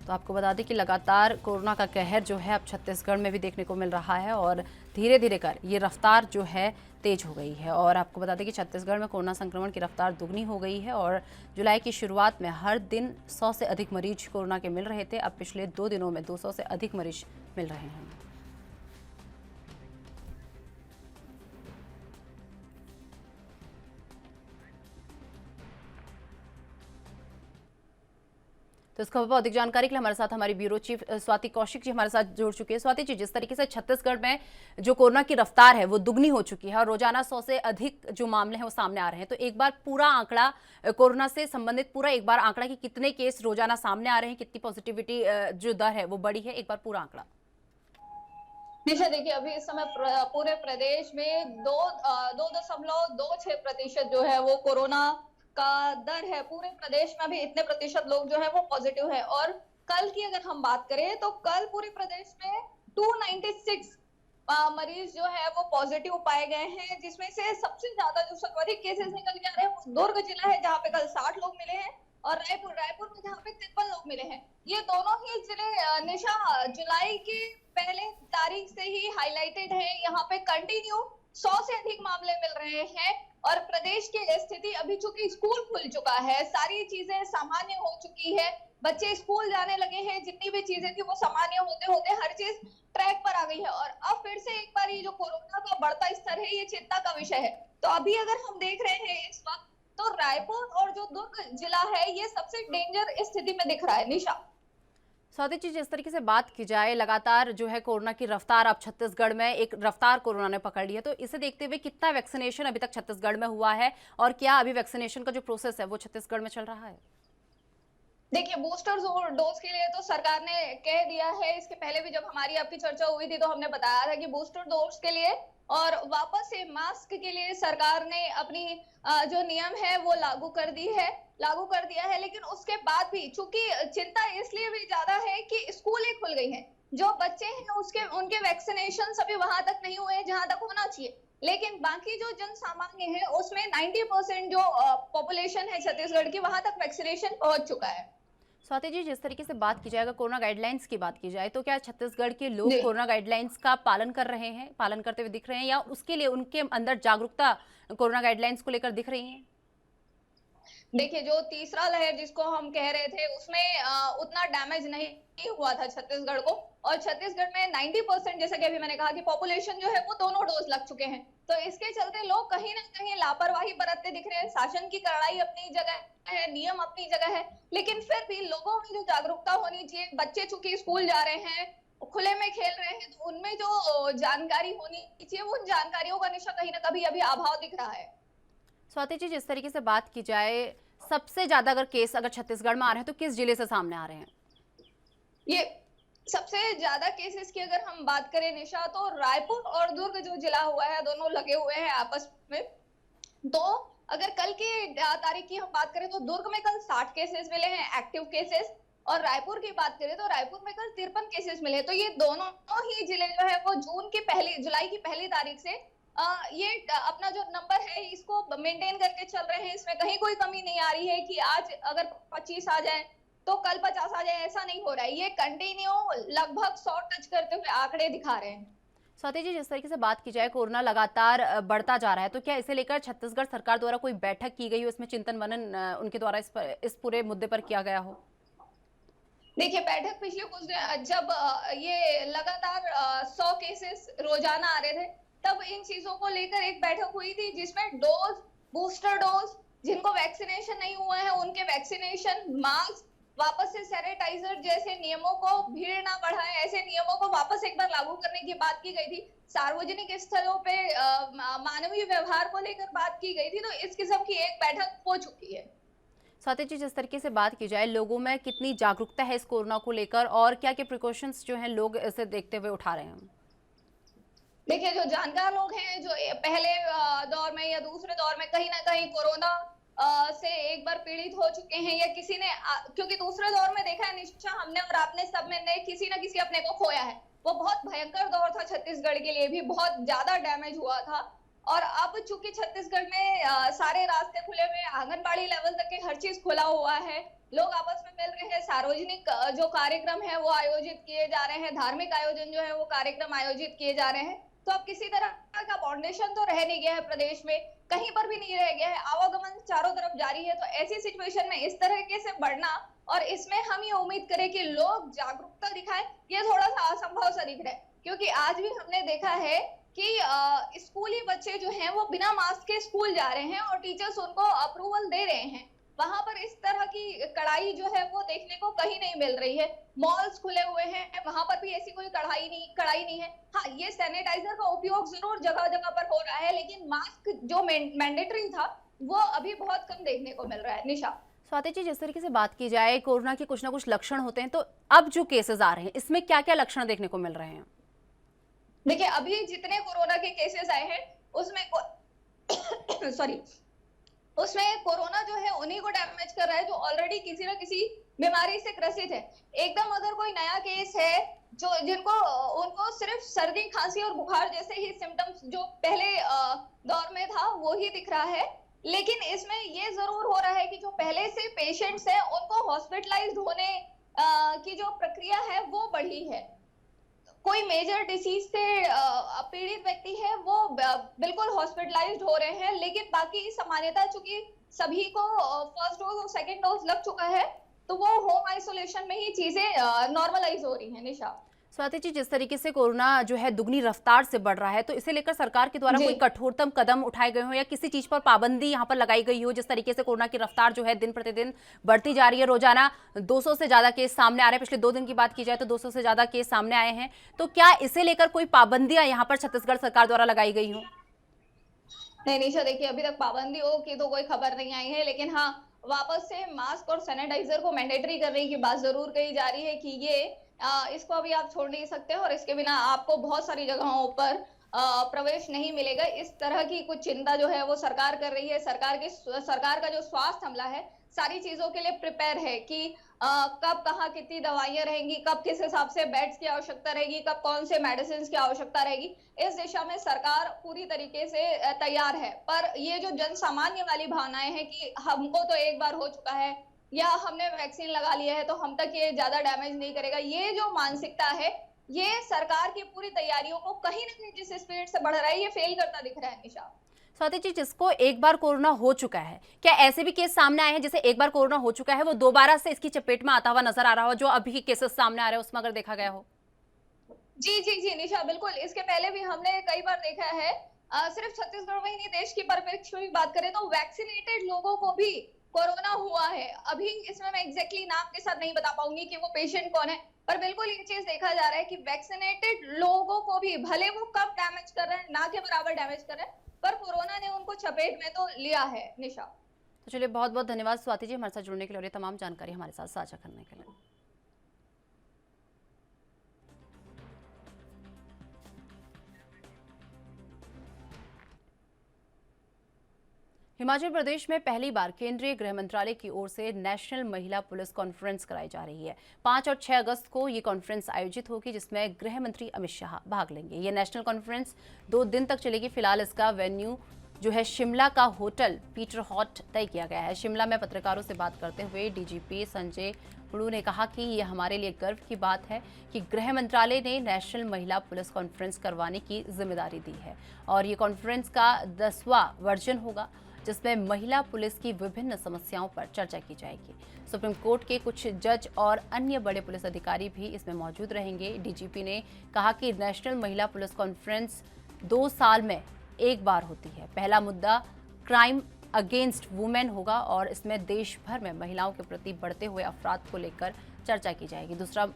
तो आपको बता दें कि लगातार कोरोना का कहर जो है अब छत्तीसगढ़ में भी देखने को मिल रहा है और धीरे धीरे कर ये रफ्तार जो है तेज हो गई है। और आपको बता दें कि छत्तीसगढ़ में कोरोना संक्रमण की रफ्तार दुगनी हो गई है और जुलाई की शुरुआत में हर दिन 100 से अधिक मरीज कोरोना के मिल रहे थे। अब पिछले 2 दिनों में 200 से अधिक मरीज मिल रहे हैं। तो इस खबर पर अधिक जानकारी के लिए हमारे साथ हमारी ब्यूरो चीफ स्वाति कौशिक जी हमारे साथ जुड़ चुके हैं। स्वाति जी, जिस तरीके से छत्तीसगढ़ में जो कोरोना की रफ्तार है वो दुगनी हो चुकी है और रोजाना 100 से अधिक जो मामले हैं वो सामने आ रहे हैं, तो एक बार पूरा आंकड़ा कोरोना से संबंधित पूरा एक बार आंकड़ा कि कितने केस रोजाना सामने आ रहे हैं, कितनी पॉजिटिविटी जो दर है वो बढ़ी है, एक बार पूरा आंकड़ा। निशा, देखिए अभी इस समय पूरे प्रदेश में 2.26% जो है वो कोरोना का दर है। पूरे प्रदेश में अभी इतने प्रतिशत लोग जो है वो पॉजिटिव है। और कल की अगर हम बात करें तो कल पूरे प्रदेश में 296 मरीज जो है वो पॉजिटिव पाए गए हैं, जिसमें से सबसे ज्यादा जो सर्वाधिक केसेस निकल के आ रहे हैं वो दुर्ग जिला है, जहाँ पे कल 60 लोग मिले हैं, और रायपुर में जहाँ पे 53 लोग मिले हैं। ये दोनों ही जिले निशा जुलाई के पहले तारीख से ही हाईलाइटेड है। यहाँ पे कंटिन्यू 100 से अधिक मामले मिल रहे हैं और प्रदेश की स्थिति अभी चूंकि स्कूल खुल चुका है, सारी चीजें सामान्य हो चुकी है, बच्चे स्कूल जाने लगे हैं, जितनी भी चीजें थी वो सामान्य होते होते हर चीज ट्रैक पर आ गई है। और अब फिर से एक बार ये जो कोरोना का बढ़ता स्तर है ये चिंता का विषय है। तो अभी अगर हम देख रहे हैं इस वक्त तो रायपुर और जो दुर्ग जिला है ये सबसे डेंजर स्थिति में दिख रहा है। निशा, स्वाति जी, जिस तरीके से बात की जाए लगातार जो है कोरोना की रफ्तार अब छत्तीसगढ़ में एक रफ्तार कोरोना ने पकड़ ली है, तो इसे देखते हुए कितना वैक्सीनेशन अभी तक छत्तीसगढ़ में हुआ है और क्या अभी वैक्सीनेशन का जो प्रोसेस है वो छत्तीसगढ़ में चल रहा है? देखिए बूस्टर डोज के लिए तो सरकार ने कह दिया है। इसके पहले भी जब हमारी आपकी चर्चा हुई थी तो हमने बताया था कि बूस्टर डोज के लिए और वापस से मास्क के लिए सरकार ने अपनी जो नियम है वो लागू कर दिया है। लेकिन उसके बाद भी चूंकि चिंता इसलिए भी ज्यादा है कि स्कूलें खुल गई हैं, जो बच्चे हैं उनके वैक्सीनेशन अभी वहां तक नहीं हुए जहां तक होना चाहिए, लेकिन बाकी जो जन सामान्य है उसमें 90% जो पॉपुलेशन है छत्तीसगढ़ की वहां तक वैक्सीनेशन पहुंच चुका है। स्वाति जी, जिस तरीके से बात की जाएगा कोरोना गाइडलाइंस की बात की जाए तो क्या छत्तीसगढ़ के लोग कोरोना गाइडलाइंस का पालन कर रहे हैं, पालन करते हुए दिख रहे हैं, या उसके लिए उनके अंदर जागरूकता कोरोना गाइडलाइंस को लेकर दिख रही है? देखिए जो तीसरा लहर जिसको हम कह रहे थे उसमें उतना डैमेज नहीं हुआ था छत्तीसगढ़ को, और छत्तीसगढ़ में 90% जैसा कि अभी मैंने कहा कि पॉपुलेशन जो है वो दोनों डोज लग चुके हैं। तो इसके चलते लोग कहीं ना कहीं लापरवाही बरतते दिख रहे हैं। शासन की कड़ाई अपनी जगह है, नियम अपनी जगह है, लेकिन फिर भी लोगों में जो जागरूकता होनी चाहिए, बच्चे चूंकि स्कूल जा रहे हैं, खुले में खेल रहे हैं, तो उनमें जो जानकारी होनी चाहिए वो उन जानकारियों का निशा कहीं ना कभी अभी अभाव दिख रहा है। स्वाति जी, जिस तरीके से बात की जाए सबसे ज्यादा अगर केस अगर छत्तीसगढ़ में आ रहे हैं तो किस जिले से सामने आ रहे हैं? ये सबसे ज्यादा केसेस की अगर हम बात करें निशा तो रायपुर और दुर्ग जो जिला हुआ है दोनों लगे हुए हैं आपस में। तो अगर कल की तारीख की हम बात करें तो दुर्ग में कल 60 केसेस मिले हैं एक्टिव केसेस, और रायपुर की बात करें तो रायपुर में कल 53 केसेस मिले। तो ये दोनों ही जिले जो है वो जुलाई की पहली तारीख से ये अपना जो नंबर है इसको मेंटेन करके चल रहे हैं। इसमें कहीं कोई कमी नहीं आ रही है कि आज अगर 25 आ जाए तो कल 50 आ जाए, ऐसा नहीं हो रहा है। ये कंटिन्यू लगभग 100 टच करते हुए आंकड़े दिखा रहे हैं। स्वाति जी, जिस तरीके से बात की जाए, कोरोना लगातार बढ़ता जा रहा है, तो क्या इसे लेकर छत्तीसगढ़ सरकार द्वारा कोई बैठक की गई हो, इसमें चिंतन मनन उनके द्वारा इस पूरे मुद्दे पर किया गया हो? देखिए, बैठक पिछले कुछ दिन जब ये लगातार 100 केसेस रोजाना आ रहे थे, तब इन चीजों को लेकर एक बैठक हुई थी जिसमें डोज, बूस्टर डोज, जिनको वैक्सीनेशन नहीं हुआ है उनके वैक्सीनेशन, मास्क, वापस से सैनिटाइजर जैसे नियमों को, भीड़ ना बढ़ाए ऐसे नियमों को वापस एक बार लागू करने की बात की गई थी। सार्वजनिक स्थलों पे मानवीय व्यवहार को लेकर बात की गई थी। तो इस किस्म की एक बैठक हो चुकी है। स्वाति जी, जिस तरीके से बात की जाए, लोगों में कितनी जागरूकता है इस कोरोना को लेकर और क्या क्या प्रिकॉशंस जो हैं लोग इसे देखते हुए उठा रहे हैं? देखिए, जो जानकार लोग हैं, जो पहले दौर में या दूसरे दौर में कहीं ना कहीं कोरोना से एक बार पीड़ित हो चुके हैं, या किसी ने क्योंकि दूसरे दौर में देखा है निशा, हमने और आपने सब ने किसी ना किसी अपने को खोया है। वो बहुत भयंकर दौर था, छत्तीसगढ़ के लिए भी बहुत ज्यादा डैमेज हुआ था। और अब चूंकि छत्तीसगढ़ में सारे रास्ते खुले हुए, आंगनबाड़ी लेवल तक के हर चीज खुला हुआ है, लोग आपस में मिल रहे हैं, सार्वजनिक जो कार्यक्रम है वो आयोजित किए जा रहे हैं, धार्मिक आयोजन जो है वो कार्यक्रम आयोजित किए जा रहे हैं। तो अब किसी तरह का बाउंडेशन तो रह नहीं गया है, प्रदेश में कहीं पर भी नहीं रह गया है, आवागमन चारों तरफ जारी है। तो ऐसी सिचुएशन में इस तरीके से बढ़ना, और इसमें हम ये उम्मीद करें कि लोग जागरूकता दिखाएं, ये थोड़ा सा असंभव सा दिख रहा है। क्योंकि आज भी हमने देखा है कि स्कूली बच्चे जो हैं वो बिना मास्क के स्कूल जा रहे हैं और टीचर्स उनको अप्रूवल दे रहे हैं। वहां पर इस तरह की कड़ाई जो है वो देखने को कहीं नहीं मिल रही है। मॉल्स खुले हुए हैं, वहां पर भी ऐसी कोई कड़ाई नहीं है। हाँ, ये सैनिटाइजर का उपयोग जरूर जगह जगह पर हो रहा है, लेकिन मास्क जो मैंडेटरी था वो अभी बहुत कम देखने को मिल रहा है। निशा। स्वाति जी, जिस तरीके से बात की जाए, कोरोना के कुछ ना कुछ लक्षण होते हैं, तो अब जो केसेस आ रहे हैं इसमें क्या क्या लक्षण देखने को मिल रहे हैं? देखिए, अभी जितने कोरोना के केसेस आए हैं उसमें सॉरी उसमें कोरोना जो है उन्हीं को डैमेज कर रहा है जो ऑलरेडी किसी ना किसी बीमारी से ग्रसित है। एकदम अगर कोई नया केस है जो जिनको उनको सिर्फ सर्दी, खांसी और बुखार जैसे ही सिम्टम्स जो पहले दौर में था वो ही दिख रहा है। लेकिन इसमें ये जरूर हो रहा है कि जो पहले से पेशेंट्स हैं उनको हॉस्पिटलाइज्ड होने की जो प्रक्रिया है वो बढ़ी है। कोई मेजर डिसीज से पीड़ित व्यक्ति है वो बिल्कुल हॉस्पिटलाइज्ड हो रहे हैं, लेकिन बाकी सामान्यतः चूंकि सभी को फर्स्ट डोज और सेकंड डोज लग चुका है, तो वो होम आइसोलेशन में ही चीजें नॉर्मलाइज हो रही हैं। निशा। स्वाति जी, जिस तरीके से कोरोना जो है दुगनी रफ्तार से बढ़ रहा है, तो इसे लेकर सरकार के द्वारा कोई कठोरतम कदम उठाए गए हो या किसी चीज पर पाबंदी यहाँ पर लगाई गई हो? जिस तरीके से कोरोना की रफ्तार जो है दिन प्रतिदिन बढ़ती जा रही है, रोजाना 200 से ज्यादा केस सामने आ रहे हैं। पिछले 2 दिन की बात की जाए तो 200 से ज्यादा केस सामने आए हैं। तो क्या इसे लेकर कोई पाबंदियां यहाँ पर छत्तीसगढ़ सरकार द्वारा लगाई गई हो? नहीं निशा, देखिए, अभी तक पाबंदियों की तो कोई खबर नहीं आई है, लेकिन हाँ, वापस से मास्क और सैनिटाइजर को मैंडेटरी करने की बात जरूर कही जा रही है कि ये इसको अभी आप छोड़ नहीं सकते और इसके बिना आपको बहुत सारी जगहों पर प्रवेश नहीं मिलेगा। इस तरह की कुछ चिंता जो है वो सरकार कर रही है। सरकार का जो स्वास्थ्य अमला है सारी चीजों के लिए प्रिपेयर है कि कब कहाँ कितनी दवाइयां रहेंगी, कब किस हिसाब से बेड्स की आवश्यकता रहेगी, कब कौन से मेडिसिन की आवश्यकता रहेगी। इस दिशा में सरकार पूरी तरीके से तैयार है। पर ये जो जन सामान्य वाली भावनाएं हैं कि हमको तो एक बार हो चुका है या हमने वैक्सीन लगा लिया है तो हम तक ये ज्यादा डैमेज नहीं करेगा, ये जो मानसिकता है ये सरकार की पूरी तैयारियों को कहीं ना कहीं जिस स्पीड से बढ़ रहा है ये फेल करता दिख रहा है। निशा। स्वाति जी, जिसको एक बार कोरोना हो चुका है, क्या ऐसे भी केस सामने आए हैं जिसे एक बार कोरोना हो चुका है वो दोबारा से इसकी चपेट में आता हुआ नजर आ रहा हो, जो अभी केसेस सामने आ रहे हैं उसमें अगर देखा गया हो? जी निशा, बिल्कुल। इसके पहले भी हमने कई बार देखा है, सिर्फ छत्तीसगढ़ में ही नहीं देश की परिप्रेक्ष्य में बात करें तो वैक्सीनेटेड लोगों को भी कोरोना हुआ है। अभी इसमें मैं एग्जैक्टली नाम के साथ नहीं बता पाऊंगी कि वो पेशेंट कौन है, पर बिल्कुल ये चीज देखा जा रहा है कि वैक्सीनेटेड लोगों को भी भले वो कम डैमेज कर रहे हैं, ना के बराबर डैमेज कर रहे हैं, पर कोरोना ने उनको चपेट में तो लिया है। निशा। तो चलिए, बहुत बहुत धन्यवाद स्वाति जी हमारे साथ जुड़ने के लिए और ये तमाम जानकारी हमारे साथ साझा करने के लिए। हिमाचल प्रदेश में पहली बार केंद्रीय गृह मंत्रालय की ओर से नेशनल महिला पुलिस कॉन्फ्रेंस कराई जा रही है। 5 और 6 अगस्त को ये कॉन्फ्रेंस आयोजित होगी जिसमें गृह मंत्री अमित शाह भाग लेंगे। ये नेशनल कॉन्फ्रेंस 2 दिन तक चलेगी। फिलहाल इसका वेन्यू जो है शिमला का होटल पीटर हॉट तय किया गया है। शिमला में पत्रकारों से बात करते हुए डीजीपी संजय कुंडू ने कहा कि ये हमारे लिए गर्व की बात है कि गृह मंत्रालय ने नेशनल महिला पुलिस कॉन्फ्रेंस करवाने की जिम्मेदारी दी है और ये कॉन्फ्रेंस का 10वां वर्जन होगा जिसमें महिला पुलिस की विभिन्न समस्याओं पर चर्चा की जाएगी। सुप्रीम कोर्ट के कुछ जज और अन्य बड़े पुलिस अधिकारी भी इसमें मौजूद रहेंगे। डीजीपी ने कहा कि नेशनल महिला पुलिस कॉन्फ्रेंस 2 साल में एक बार होती है। पहला मुद्दा क्राइम अगेंस्ट वुमेन होगा और इसमें देश भर में महिलाओं के प्रति बढ़ते हुए अपराध को लेकर चर्चा की जाएगी। दूसरा,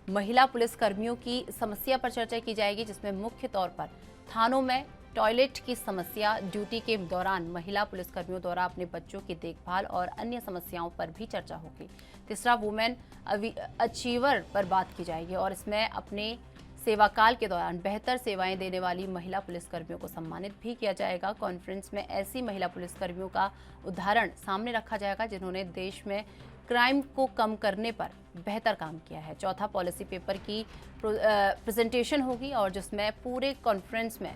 महिला पुलिस कर्मियों की समस्या पर चर्चा की जाएगी जिसमें मुख्य तौर पर थानों में टॉयलेट की समस्या, ड्यूटी के दौरान महिला पुलिसकर्मियों द्वारा अपने बच्चों की देखभाल और अन्य समस्याओं पर भी चर्चा होगी। तीसरा, वुमेन अचीवर पर बात की जाएगी और इसमें अपने सेवाकाल के दौरान बेहतर सेवाएं देने वाली महिला पुलिसकर्मियों को सम्मानित भी किया जाएगा। कॉन्फ्रेंस में ऐसी महिला पुलिसकर्मियों का उदाहरण सामने रखा जाएगा जिन्होंने देश में क्राइम को कम करने पर बेहतर काम किया है। चौथा, पॉलिसी पेपर की प्रेजेंटेशन होगी और जिसमें पूरे कॉन्फ्रेंस में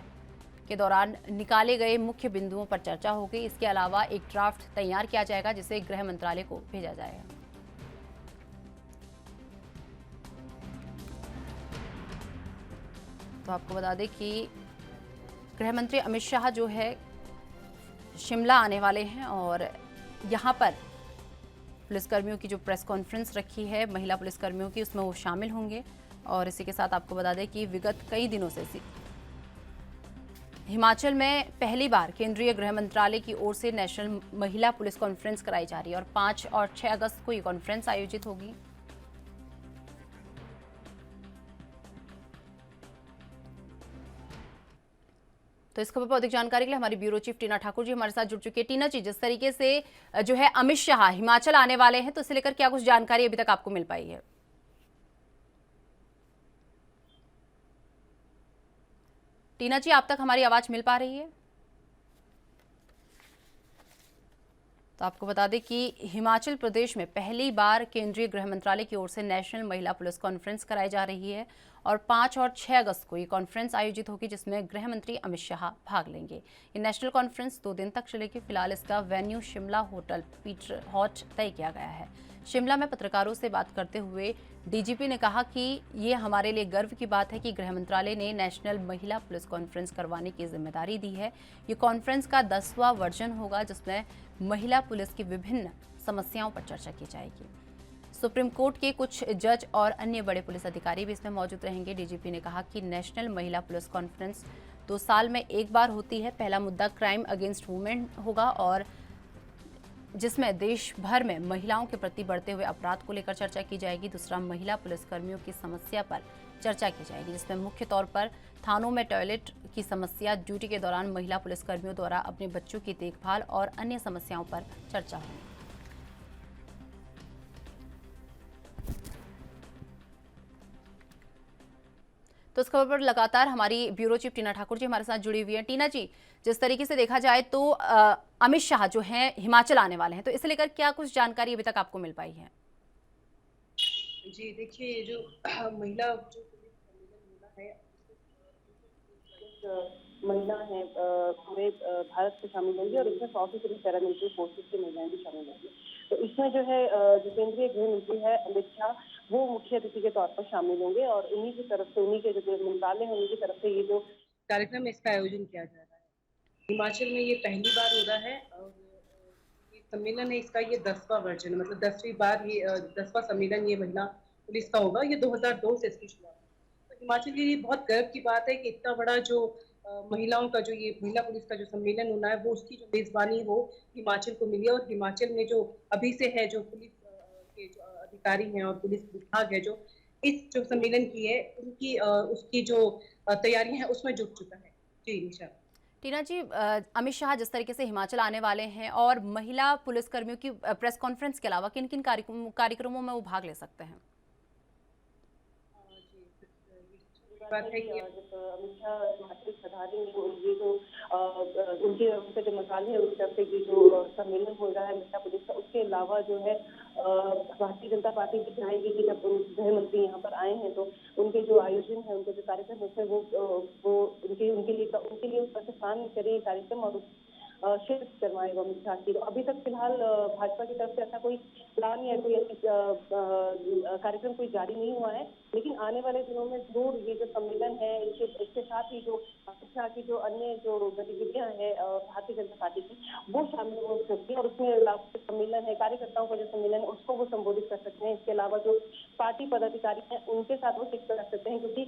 के दौरान निकाले गए मुख्य बिंदुओं पर चर्चा होगी। इसके अलावा एक ड्राफ्ट तैयार किया जाएगा जिसे गृह मंत्रालय को भेजा जाएगा। तो आपको बता दें कि गृह मंत्री अमित शाह जो है शिमला आने वाले हैं और यहाँ पर पुलिसकर्मियों की जो प्रेस कॉन्फ्रेंस रखी है महिला पुलिसकर्मियों की, उसमें वो शामिल होंगे। और इसी के साथ आपको बता दें कि विगत कई दिनों से हिमाचल में पहली बार केंद्रीय गृह मंत्रालय की ओर से नेशनल महिला पुलिस कॉन्फ्रेंस कराई जा रही है और 5 और 6 अगस्त को ये कॉन्फ्रेंस आयोजित होगी। तो इस खबर पर अधिक जानकारी के लिए हमारी ब्यूरो चीफ टीना ठाकुर जी हमारे साथ जुड़ चुकी है। टीना जी, जिस तरीके से जो है अमित शाह हिमाचल आने वाले हैं, तो इसे लेकर क्या कुछ जानकारी अभी तक आपको मिल पाई है? टीना जी, आप तक हमारी आवाज मिल पा रही है? तो आपको बता दें कि हिमाचल प्रदेश में पहली बार केंद्रीय गृह मंत्रालय की ओर से नेशनल महिला पुलिस कॉन्फ्रेंस कराई जा रही है और 5 और 6 अगस्त को ये कॉन्फ्रेंस आयोजित होगी जिसमें गृह मंत्री अमित शाह भाग लेंगे। ये नेशनल कॉन्फ्रेंस 2 दिन तक चलेगी। फिलहाल इसका venue Shimla hotel Peter hot तय किया गया है। शिमला में पत्रकारों से बात करते हुए डीजीपी ने कहा कि ये हमारे लिए गर्व की बात है कि गृह मंत्रालय ने नेशनल महिला पुलिस कॉन्फ्रेंस करवाने की जिम्मेदारी दी है। ये कॉन्फ्रेंस का 10वां वर्जन होगा जिसमें महिला पुलिस की विभिन्न समस्याओं पर चर्चा की जाएगी। सुप्रीम कोर्ट के कुछ जज और अन्य बड़े पुलिस अधिकारी भी इसमें मौजूद रहेंगे। डीजीपी ने कहा कि नेशनल महिला पुलिस कॉन्फ्रेंस 2 साल में एक बार होती है। पहला मुद्दा क्राइम अगेंस्ट वुमेन होगा और जिसमें देश भर में महिलाओं के प्रति बढ़ते हुए अपराध को लेकर चर्चा की जाएगी। दूसरा, महिला पुलिसकर्मियों की समस्या पर चर्चा की जाएगी जिसमें मुख्य तौर पर थानों में टॉयलेट की समस्या, ड्यूटी के दौरान महिला पुलिसकर्मियों द्वारा अपने बच्चों की देखभाल और अन्य समस्याओं पर चर्चा होगी। तो इस खबर पर लगातार हमारी ब्यूरो चीफ टीना ठाकुर जी हमारे साथ जुड़ी हुई है। टीना जी, जिस तरीके से देखा जाए तो अमित शाह जो हैं हिमाचल आने वाले हैं, तो इसे लेकर क्या कुछ जानकारी अभी तक आपको मिल पाई है? जी देखिए, ये जो महिला जो पुलिस सम्मेलन होना है, महिला हैं पूरे भारत से शामिल होंगी और इसमें 100 से करीब पैरामिलिट्री फोर्सेस की महिलाएं भी शामिल होंगी। तो इसमें जो है जो केंद्रीय गृह मंत्री है अमित शाह, वो मुख्य अतिथि के तौर पर शामिल होंगे और उन्हीं की तरफ से, उन्हीं के जो गृह मंत्रालय है उन्हीं की तरफ से ये जो कार्यक्रम है इसका आयोजन किया जा रहा है। हिमाचल में ये पहली बार हो रहा है और ये सम्मेलन है, इसका ये 10वां वर्जन है, मतलब 10वीं बार ये 10वां सम्मेलन ये महिला पुलिस का होगा। ये 2002 से इसकी शुरुआत हुई। तो हिमाचल के लिए बहुत गर्व की बात है कि इतना बड़ा जो महिलाओं का जो ये महिला पुलिस का जो सम्मेलन होना है, वो उसकी जो मेजबानी हो हिमाचल को मिली है। और हिमाचल में जो अभी से है जो पुलिस के जो अधिकारी हैं और पुलिस विभाग है जो इस जो सम्मेलन की है उनकी उसकी जो तैयारी है उसमें जुट चुका है। जी निशा। टीना जी, अमित शाह जिस तरीके से हिमाचल आने वाले हैं और महिला पुलिसकर्मियों की प्रेस कॉन्फ्रेंस के अलावा किन किन कार्यक्रमों में वो भाग ले सकते हैं? बात है कि जब अमित शाह हिमाचल पधारेंगे, ये जो उनके जो मसाले हैं उनकी तरफ से ये जो सम्मेलन हो रहा है महिला पुलिस का, उसके अलावा जो है भारतीय जनता पार्टी भी चाहेगी कि जब गृह मंत्री यहाँ पर आए हैं तो उनके जो आयोजन है, उनके जो कार्यक्रम है वो उनके लिए प्रस्थान करे कार्यक्रम और शिफ्ट करवाएगा अमित शाह की। तो अभी तक फिलहाल भाजपा की तरफ से ऐसा कोई प्लान या कोई कार्यक्रम कोई जारी नहीं हुआ है, लेकिन आने वाले दिनों में जरूर ये जो सम्मेलन है इसके साथ ही जो अमित शाह की जो अन्य जो गतिविधियां हैं भारतीय जनता पार्टी की, वो शामिल हो सकती है और उसमें सम्मेलन है, कार्यकर्ताओं का जो सम्मेलन है उसको वो संबोधित कर सकते हैं। इसके अलावा जो पार्टी पदाधिकारी हैं उनके साथ वो शिफ्ट कर सकते हैं, क्योंकि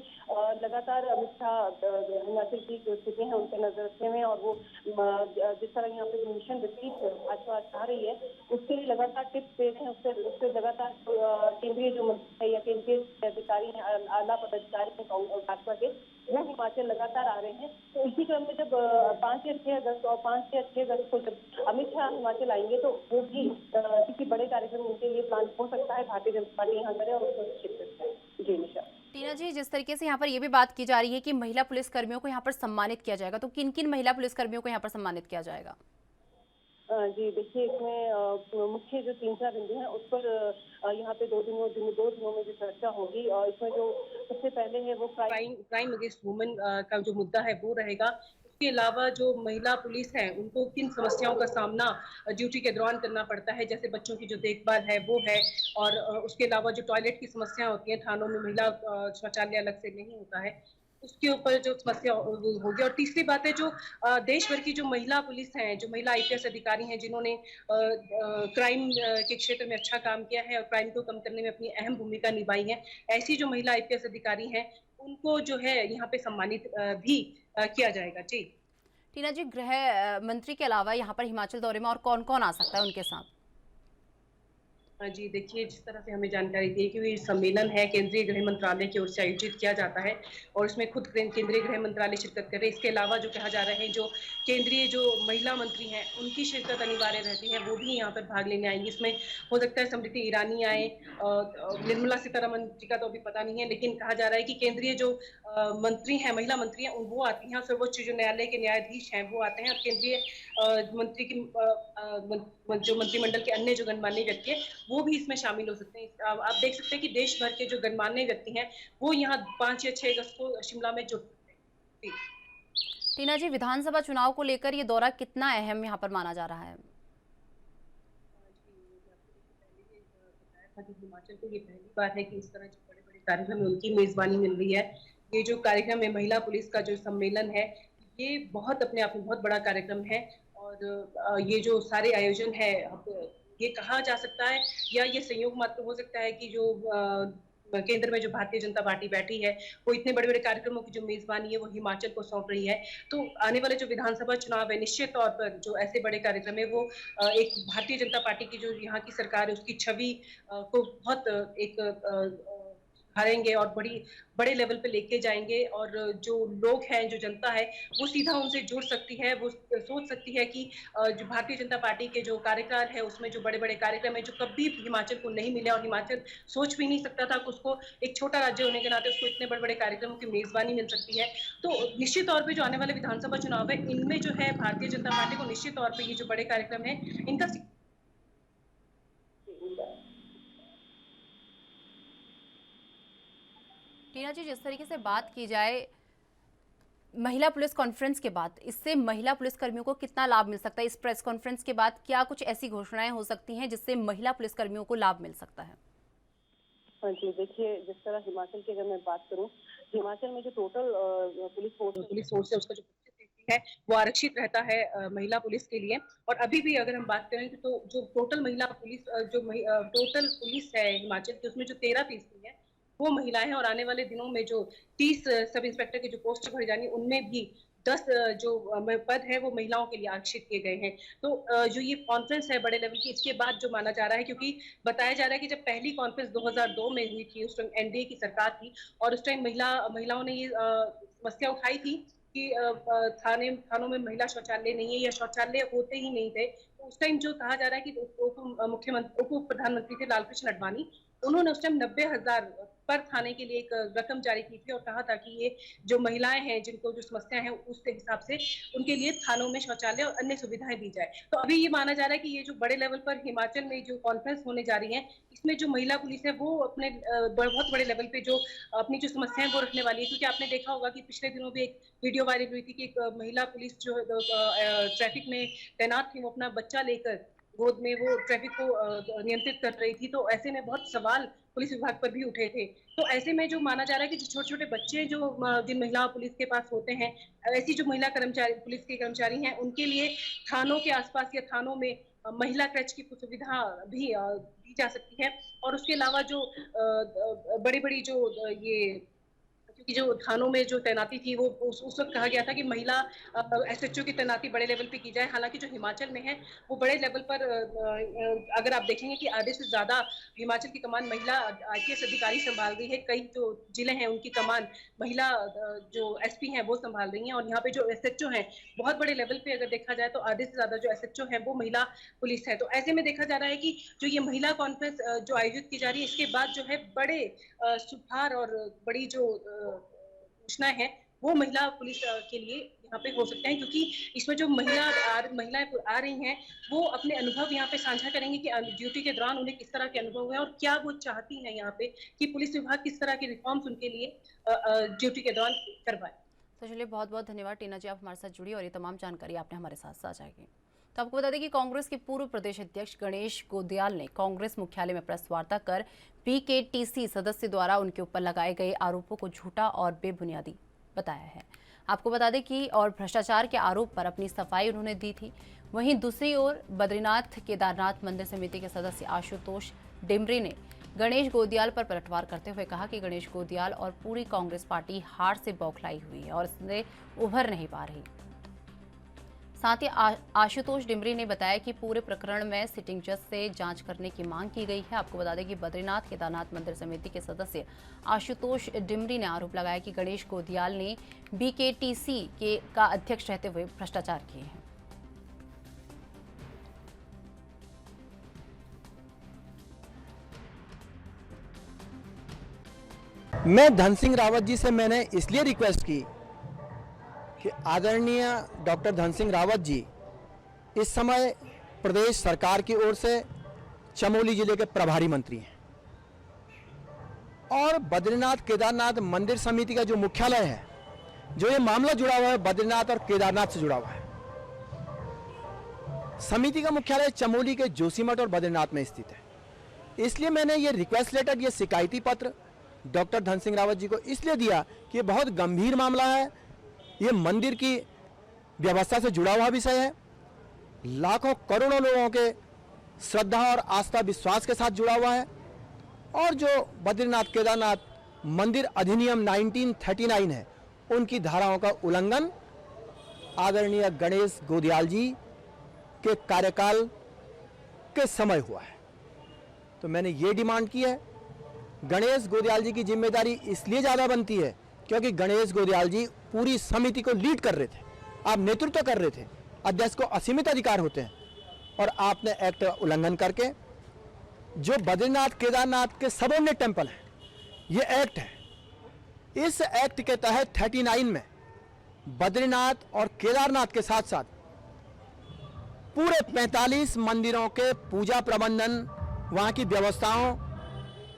लगातार अमित शाह हिमाचल की जो स्थिति है उनके नजर रखने में और वो जिस तरह यहाँ पे मिशन रिपीट भाजपा चाह रही है उसके लिए लगातार टिप्स दे रहे हैं। उससे लगातार केंद्रीय जो मंत्री है या केंद्रीय अधिकारी हैं, आला पदाधिकारी हैं भाजपा के, वो हिमाचल लगातार आ रहे हैं। तो इसी क्रम में जब 5 या 6 अगस्त और 5 या 6 अगस्त को जब अमित शाह हिमाचल आएंगे तो वो भी किसी बड़े कार्यक्रम उनके लिए प्लान हो सकता है, भारतीय जनता पार्टी यहाँ करे और उसको निश्चित करता है। जी निशा। टीना जी, जिस तरीके से यहाँ पर ये भी बात की जा रही है कि महिला पुलिस कर्मियों को यहाँ पर सम्मानित किया जाएगा, तो किन किन महिला पुलिस कर्मियों को यहाँ पर सम्मानित किया जाएगा? जी देखिए, इसमें मुख्य जो 3-4 बिंदु हैं उस पर यहाँ पे 2 दिनों में जो चर्चा होगी। और इसमें जो सबसे पहले है वो क्राइम अगेंस्ट वुमेन का जो मुद्दा है वो रहेगा। इसके अलावा जो महिला पुलिस है उनको किन समस्याओं का सामना ड्यूटी के दौरान करना पड़ता है, जैसे बच्चों की जो देखभाल है वो है, और उसके अलावा जो टॉयलेट की समस्या होती है, थानों में महिला शौचालय अलग से नहीं होता है, उसके ऊपर जो समस्या होगी। और तीसरी बात है जो देश भर की जो महिला पुलिस हैं, जो महिला आईपीएस अधिकारी हैं जिन्होंने क्राइम के क्षेत्र में अच्छा काम किया है और क्राइम को कम करने में अपनी अहम भूमिका निभाई है, ऐसी जो महिला आईपीएस अधिकारी हैं उनको जो है यहाँ पे सम्मानित भी किया जाएगा। जी टीना जी, गृह मंत्री के अलावा यहाँ पर हिमाचल दौरे में और कौन कौन आ सकता है उनके साथ? जी देखिए, जिस तरह से हमें जानकारी दी कि ये सम्मेलन है केंद्रीय गृह मंत्रालय की ओर से आयोजित किया जाता है और इसमें खुद केंद्रीय गृह मंत्रालय शिरकत कर रहे हैं। इसके अलावा जो कहा जा रहा है जो केंद्रीय जो महिला मंत्री हैं उनकी शिरकत अनिवार्य रहती है, वो भी यहाँ पर भाग लेने आएंगी। इसमें हो सकता है स्मृति ईरानी आए, निर्मला सीतारमण जी का तो अभी पता नहीं है, लेकिन कहा जा रहा है कि केंद्रीय जो मंत्री हैं, महिला मंत्री हैं, वो आती हैं। सर्वोच्च जो न्यायालय के न्यायाधीश हैं वो आते हैं, और केंद्रीय मंत्री की जो मंत्रिमंडल के अन्य जो गणमान्य व्यक्ति है वो भी इसमें शामिल हो सकते हैं। आप देख सकते हैं कि देश भर के जो गणमान्य व्यक्ति हैं वो यहाँ 5 या 6 अगस्त को शिमला में जुट सकते हैं। टीना जी, विधानसभा चुनाव को लेकर ये दौरा कितना अहम यहाँ पर माना जा रहा है? हिमाचल को ये पहली बार है कि इस तरह जो बड़े बड़े कार्यक्रम है उनकी मेजबानी मिल रही है। ये जो कार्यक्रम है महिला पुलिस का जो सम्मेलन है, ये बहुत अपने आप में बहुत बड़ा कार्यक्रम है। और ये जो सारे आयोजन है, ये कहा जा सकता है या ये संयोग मात्र हो सकता है कि जो केंद्र में जो भारतीय जनता पार्टी बैठी है वो इतने बड़े बड़े कार्यक्रमों की जो मेजबानी है वो हिमाचल को सौंप रही है। तो आने वाले जो विधानसभा चुनाव है, निश्चित तौर पर जो ऐसे बड़े कार्यक्रम है वो एक भारतीय जनता पार्टी की जो यहाँ की सरकार है उसकी छवि को बहुत एक हारेंगे और बड़े लेवल पे लेके जाएंगे। और जो लोग हैं, जो जनता है, वो सीधा उनसे जुड़ सकती है, वो सोच सकती है कि जो भारतीय जनता पार्टी के जो कार्यकाल है उसमें जो बड़े बड़े कार्यक्रम है जो कभी हिमाचल को नहीं मिले और हिमाचल सोच भी नहीं सकता था कि उसको एक छोटा राज्य होने के नाते उसको इतने बड़े बड़े कार्यक्रमों की मेजबानी मिल सकती है। तो निश्चित तौर पर जो आने वाले विधानसभा चुनाव है इनमें जो है भारतीय जनता पार्टी को निश्चित तौर पर ये जो बड़े कार्यक्रम है इनका टीना जी, जिस तरीके से बात की जाए महिला पुलिस कॉन्फ्रेंस के बाद, इससे महिला पुलिस कर्मियों को कितना लाभ मिल सकता है? इस प्रेस कॉन्फ्रेंस के बाद क्या कुछ ऐसी घोषणाएं हो सकती हैं जिससे महिला पुलिस कर्मियों को लाभ मिल सकता है? हाँ जी देखिए, जिस तरह हिमाचल की अगर मैं बात करूं, हिमाचल में जो टोटल पुलिस फोर्स है उसका जो है वो आरक्षित रहता है महिला पुलिस के लिए। और अभी भी अगर हम बात करें तो जो टोटल महिला पुलिस टोटल पुलिस है हिमाचल की, उसमें जो 13% है वो महिलाएं हैं। और आने वाले दिनों में जो 30 सब इंस्पेक्टर की जो पोस्ट भरी जानी उनमें भी 10 जो पद है वो महिलाओं के लिए आरक्षित किए गए हैं। तो जो ये कॉन्फ्रेंस है बड़े लेवल की, इसके बाद जो माना जा रहा है, क्योंकि बताया जा रहा है कि जब पहली कॉन्फ्रेंस 2002 में हुई थी, उस टाइम एनडीए की सरकार थी और उस टाइम महिलाओं ने ये समस्या उठाई थी कि थानों में महिला शौचालय नहीं है या शौचालय होते ही नहीं थे। तो उस टाइम जो कहा जा रहा है कि उप प्रधानमंत्री थे लालकृष्ण आडवाणी, उन्होंने उस टाइम 90,000 पर थाने के लिए एक रकम जारी की थी और कहा था कि ये जो महिलाएं हैं जिनको जो समस्या है उस हिसाब से उनके लिए थानों में शौचालय और अन्य सुविधाएं दी जाए। तो अभी ये माना जा रहा है कि ये जो बड़े लेवल पर हिमाचल में जो कॉन्फ्रेंस होने जा रही है, इसमें जो महिला पुलिस है वो अपने बहुत बड़े लेवल पे जो अपनी जो समस्याएं वो रखने वाली है। क्योंकि आपने देखा होगा कि पिछले दिनों भी एक वीडियो वायरल हुई थी कि एक महिला पुलिस जो ट्रैफिक में तैनात थी, वो अपना बच्चा लेकर गोद में वो ट्रैफिक को नियंत्रित कर रही थी। तो ऐसे में बहुत सवाल पुलिस विभाग पर भी उठे थे। तो ऐसे में जो माना जा रहा है कि जो छोटे छोटे बच्चे जो जिन महिला पुलिस के पास होते हैं, ऐसी जो महिला कर्मचारी पुलिस के कर्मचारी हैं, उनके लिए थानों के आसपास या थानों में महिला क्रच की सुविधा भी दी जा सकती है। और उसके अलावा जो बड़ी बड़ी जो ये क्योंकि जो थानों में जो तैनाती थी वो उस वक्त कहा गया था कि महिला एसएचओ की तैनाती बड़े लेवल पे की जाए। हालांकि जो हिमाचल में है वो बड़े लेवल पर अगर आप देखेंगे कि आधे से ज्यादा हिमाचल की कमान महिला आईपीएस अधिकारी संभाल रही है। कई जो जिले हैं उनकी कमान महिला जो एसपी हैं वो संभाल रही हैं। और यहाँ पे जो एसएचओ हैं बहुत बड़े लेवल पे अगर देखा जाए तो आधे से ज्यादा जो एसएचओ है वो महिला पुलिस है। तो ऐसे में देखा जा रहा है कि जो ये महिला कॉन्फ्रेंस जो आयोजित की जा रही है, इसके बाद जो है बड़े सुधार और बड़ी जो घोषणाएं हैं वो महिला पुलिस के लिए यहाँ पे हो सकते हैं। क्योंकि इसमें जो महिलाएं आ रही हैं वो अपने अनुभव यहाँ पे साझा करेंगे कि ड्यूटी के दौरान उन्हें किस तरह के अनुभव हुए और क्या वो चाहती हैं यहाँ पे कि पुलिस विभाग किस तरह के रिफॉर्म्स उनके लिए ड्यूटी के दौरान करवाए। तो चलिए, बहुत बहुत धन्यवाद टीना जी, आप हमारे साथ जुड़ी और ये तमाम जानकारी आपने हमारे साथ साझा की। तो आपको बता दें कि कांग्रेस के पूर्व प्रदेश अध्यक्ष गणेश गोदियाल ने कांग्रेस मुख्यालय में प्रेस वार्ता कर पीकेटीसी सदस्य द्वारा उनके ऊपर लगाए गए आरोपों को झूठा और बेबुनियादी बताया है। आपको बता दें कि और भ्रष्टाचार के आरोप पर अपनी सफाई उन्होंने दी थी। वहीं दूसरी ओर बद्रीनाथ केदारनाथ मंदिर समिति के सदस्य आशुतोष डिमरी ने गणेश गोदियाल पर पलटवार करते हुए कहा कि गणेश गोदियाल और पूरी कांग्रेस पार्टी हार से बौखलाई हुई है और इससे उभर नहीं पा रही। साथ ही आशुतोष डिमरी ने बताया कि पूरे प्रकरण में सिटिंग जज से जांच करने की मांग की गई है। आपको बता दें कि बद्रीनाथ केदारनाथ मंदिर समिति के सदस्य आशुतोष डिमरी ने आरोप लगाया कि गणेश गोदियाल ने बीकेटीसी का अध्यक्ष रहते हुए भ्रष्टाचार किए हैं। मैं धन सिंह रावत जी से मैंने इसलिए रिक्वेस्ट की कि आदरणीय डॉक्टर धन सिंह रावत जी इस समय प्रदेश सरकार की ओर से चमोली जिले के प्रभारी मंत्री हैं और बद्रीनाथ केदारनाथ मंदिर समिति का जो मुख्यालय है, जो ये मामला जुड़ा हुआ है बद्रीनाथ और केदारनाथ से जुड़ा हुआ है। समिति का मुख्यालय चमोली के जोशीमठ और बद्रीनाथ में स्थित है। इसलिए मैंने ये रिक्वेस्ट लेटर, ये शिकायती पत्र डॉक्टर धन सिंह रावत जी को इसलिए दिया कि ये बहुत गंभीर मामला है। ये मंदिर की व्यवस्था से जुड़ा हुआ विषय है, लाखों करोड़ों लोगों के श्रद्धा और आस्था विश्वास के साथ जुड़ा हुआ है। और जो बद्रीनाथ केदारनाथ मंदिर अधिनियम 1939 है, उनकी धाराओं का उल्लंघन आदरणीय गणेश गोदियाल जी के कार्यकाल के समय हुआ है। तो मैंने ये डिमांड की है। गणेश गोदियाल जी की जिम्मेदारी इसलिए ज़्यादा बनती है क्योंकि गणेश गोदियाल जी पूरी समिति को लीड कर रहे थे, आप नेतृत्व कर रहे थे। अध्यक्ष को असीमित अधिकार होते हैं और आपने एक्ट उल्लंघन करके जो बद्रीनाथ केदारनाथ के सबोर्डिनेट टेम्पल है, ये एक्ट है। इस एक्ट के तहत 39 में बद्रीनाथ और केदारनाथ के साथ साथ पूरे 45 मंदिरों के पूजा प्रबंधन, वहाँ की व्यवस्थाओं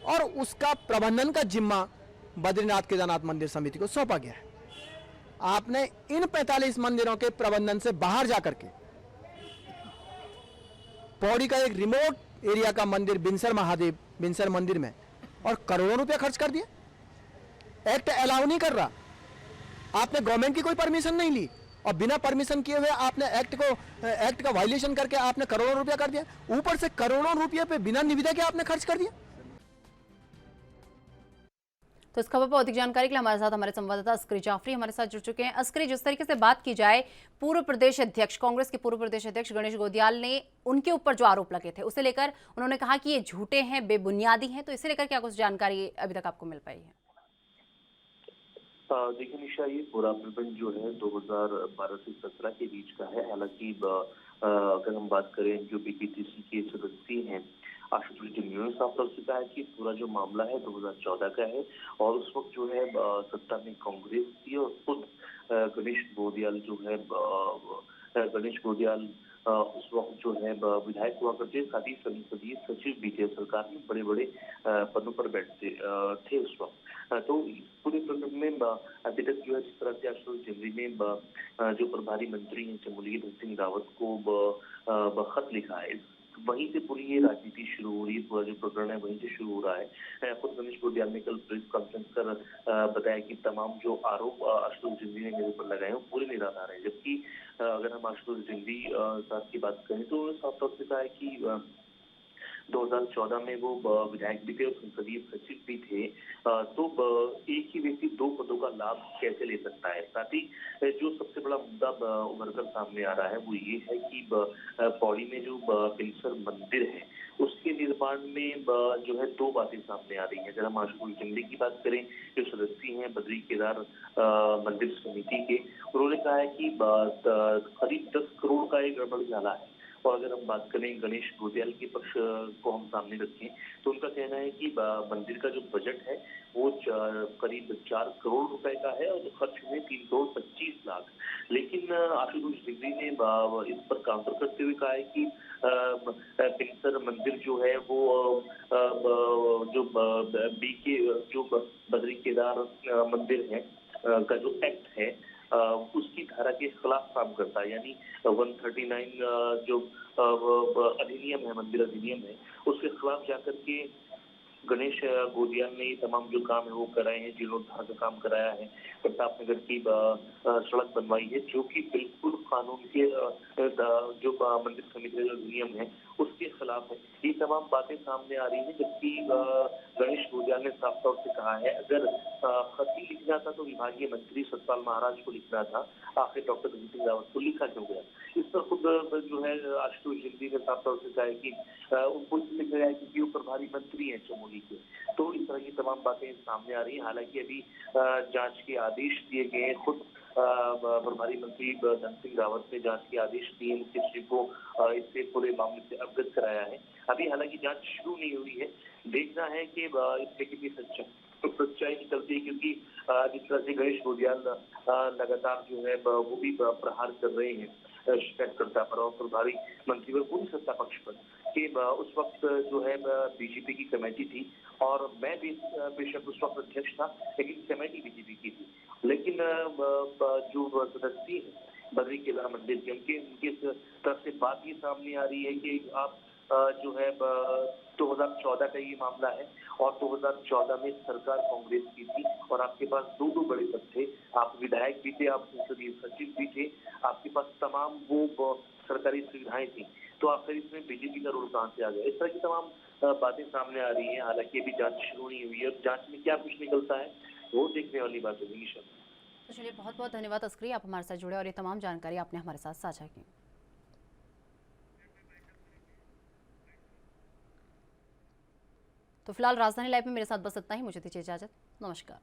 और उसका प्रबंधन का जिम्मा बद्रीनाथ केदारनाथ मंदिर समिति को सौंपा गया है। आपने इन 45 मंदिरों के प्रबंधन से बाहर जाकर के पौड़ी का एक रिमोट एरिया का मंदिर बिनसर महादेव, बिनसर मंदिर में और करोड़ों रुपए खर्च कर दिए। एक्ट अलाउ नहीं कर रहा। आपने गवर्नमेंट की कोई परमिशन नहीं ली और बिना परमिशन किए हुए आपने एक्ट का वायलेशन करके आपने करोड़ों रुपया कर दिया। ऊपर से करोड़ों रुपये पे बिना निविदा के आपने खर्च कर दिया। तो इस खबर पर अधिक जानकारी के लिए हमारे साथ हमारे संवाददाता अस्करी जाफरी हमारे साथ जुड़ चुके हैं। अस्करी, जिस तरीके से बात की जाए, पूर्व प्रदेश अध्यक्ष, कांग्रेस के पूर्व प्रदेश अध्यक्ष गणेश गोदियाल ने उनके ऊपर जो आरोप लगे थे उसे लेकर उन्होंने कहा कि ये झूठे हैं, बेबुनियादी हैं। तो इसे लेकर क्या कुछ जानकारी अभी तक आपको मिल पाई है? देखिए निशा, ये पूरा प्रबंध जो है 2012 से 17 के बीच का है। हालांकि अगर हम बात करें जो बीकेटीसी के सदस्य हैं आशुतोष जंगली ने साफ तौर से कहा है कि पूरा जो मामला है 2014 का है और उस वक्त जो है सत्ता में कांग्रेस थी और खुद गणेश गोदियाल जो है गणेश गोदियाल उस वक्त जो है विधायक हुआ करते, साथ ही संसदीय सचिव भी थे, सरकार में बड़े बड़े पदों पर बैठते थे उस वक्त। तो इस पूरे प्रकरण में अभी तक जो है जिस तरह से आशुतोष जंगली ने जो प्रभारी मंत्री हैं चमोली धन सिंह रावत को खत लिखा है, वहीं से पूरी ये राजनीति शुरू हो रही है, पूरा जो प्रकरण है वहीं से शुरू हो रहा है। खुद गणेश गोदियाल ने कल प्रेस कॉन्फ्रेंस कर बताया कि तमाम जो आरोप आशुतोष जंगली ने मेरे ऊपर लगाए हैं पूरे निराधार है। जबकि अगर हम आशुतोष जंगली साहब की बात करें तो उन्होंने साफ तौर से कहा है कि 2014 में वो विधायक भी थे और संसदीय सचिव भी थे, तो एक ही व्यक्ति दो पदों का लाभ कैसे ले सकता है। साथ ही जो सबसे बड़ा मुद्दा उभर कर सामने आ रहा है वो ये है कि पौड़ी में जो पिंसर मंदिर है उसके निर्माण में जो है दो बातें सामने आ रही हैं। अगर हम आशुतोष जंगली की बात करें, जो सदस्य हैं बद्री केदार मंदिर समिति के, उन्होंने कहा है कि करीब 10 करोड़ का एक गड़बड़ झाला है। और अगर हम बात करें गणेश गोदियाल के पक्ष को हम सामने रखें तो उनका कहना है कि मंदिर का जो बजट है वो करीब 4 करोड़ रुपए का है और खर्च हुए 3 करोड़ 25 लाख। लेकिन आशुतोष जंगली ने इस पर काउंटर करते हुए कहा है कि पिंसर मंदिर जो है वो जो बीके जो बद्री केदार मंदिर है का जो एक्ट है उसकी धारा के खिलाफ काम करता है, यानी 139 जो अधिनियम है, मंदिर अधिनियम है, उसके खिलाफ जाकर के गणेश गोदियाल ने तमाम जो काम है वो कराए हैं, जीर्णोद्धार का काम कराया है, प्रताप नगर की सड़क बनवाई है, जो कि बिल्कुल कानून के जो मंदिर समिति का अधिनियम है उसके खिलाफ है। ये तमाम बातें सामने आ रही है, जबकि गणेश गोदियाल ने साफ तौर से कहा है अगर खत ही लिखना था तो विभागीय मंत्री सतपाल महाराज को लिखना था, आखिर डॉक्टर धन सिंह रावत को लिखा क्यों गया। इस पर खुद जो है आशुतोष जंगली ने साफ तौर से कहा है कि उनको इसलिए गया है क्योंकि वो प्रभारी मंत्री हैं चमोली के। तो इस तरह की तमाम बातें सामने आ रही है। हालांकि अभी जांच के आदेश दिए गए हैं, खुद प्रभारी मंत्री धन सिंह रावत ने जांच के आदेश दिए, मुख्य सचिव को इससे पूरे मामले से अवगत कराया है। अभी हालांकि जांच शुरू नहीं हुई है, देखना है कि इससे कितनी सच्चाई निकलती है, क्योंकि जिस तरह से गणेश गोदियाल लगातार जो है वो भी प्रहार कर रहे हैं शिकायतकर्ता पर और प्रभारी मंत्री पर, पूरी सत्ता पक्ष पर, कि उस वक्त जो है बीजेपी की कमेटी थी और मैं भी बेशक उस वक्त अध्यक्ष था, लेकिन कमेटी बीजेपी की थी। लेकिन जो सदस्य हैं बद्री केदार मंदिर के, उनके तरफ से बात ये सामने आ रही है कि आप जो है 2014 का ये मामला है और 2014 में सरकार कांग्रेस की थी और आपके पास दो बड़े पद थे, आप विधायक भी थे, आप संसदीय सचिव भी थे, आपके पास तमाम वो सरकारी सुविधाएं थी, तो आखिर इसमें बीजेपी का रोल कहां से आ गया। इस तरह की तमाम बातें सामने आ रही हैं। हालांकि अभी जांच शुरू नहीं हुई है, जांच में क्या कुछ निकलता है वो देखने वाली बात होगी। तो चलिए, बहुत बहुत धन्यवाद अस्करी, आप हमारे साथ जुड़े और ये तमाम जानकारी आपने हमारे साथ साझा की। तो फिलहाल राजधानी लाइव में मेरे साथ बस इतना ही, मुझे दीजिए इजाजत, नमस्कार।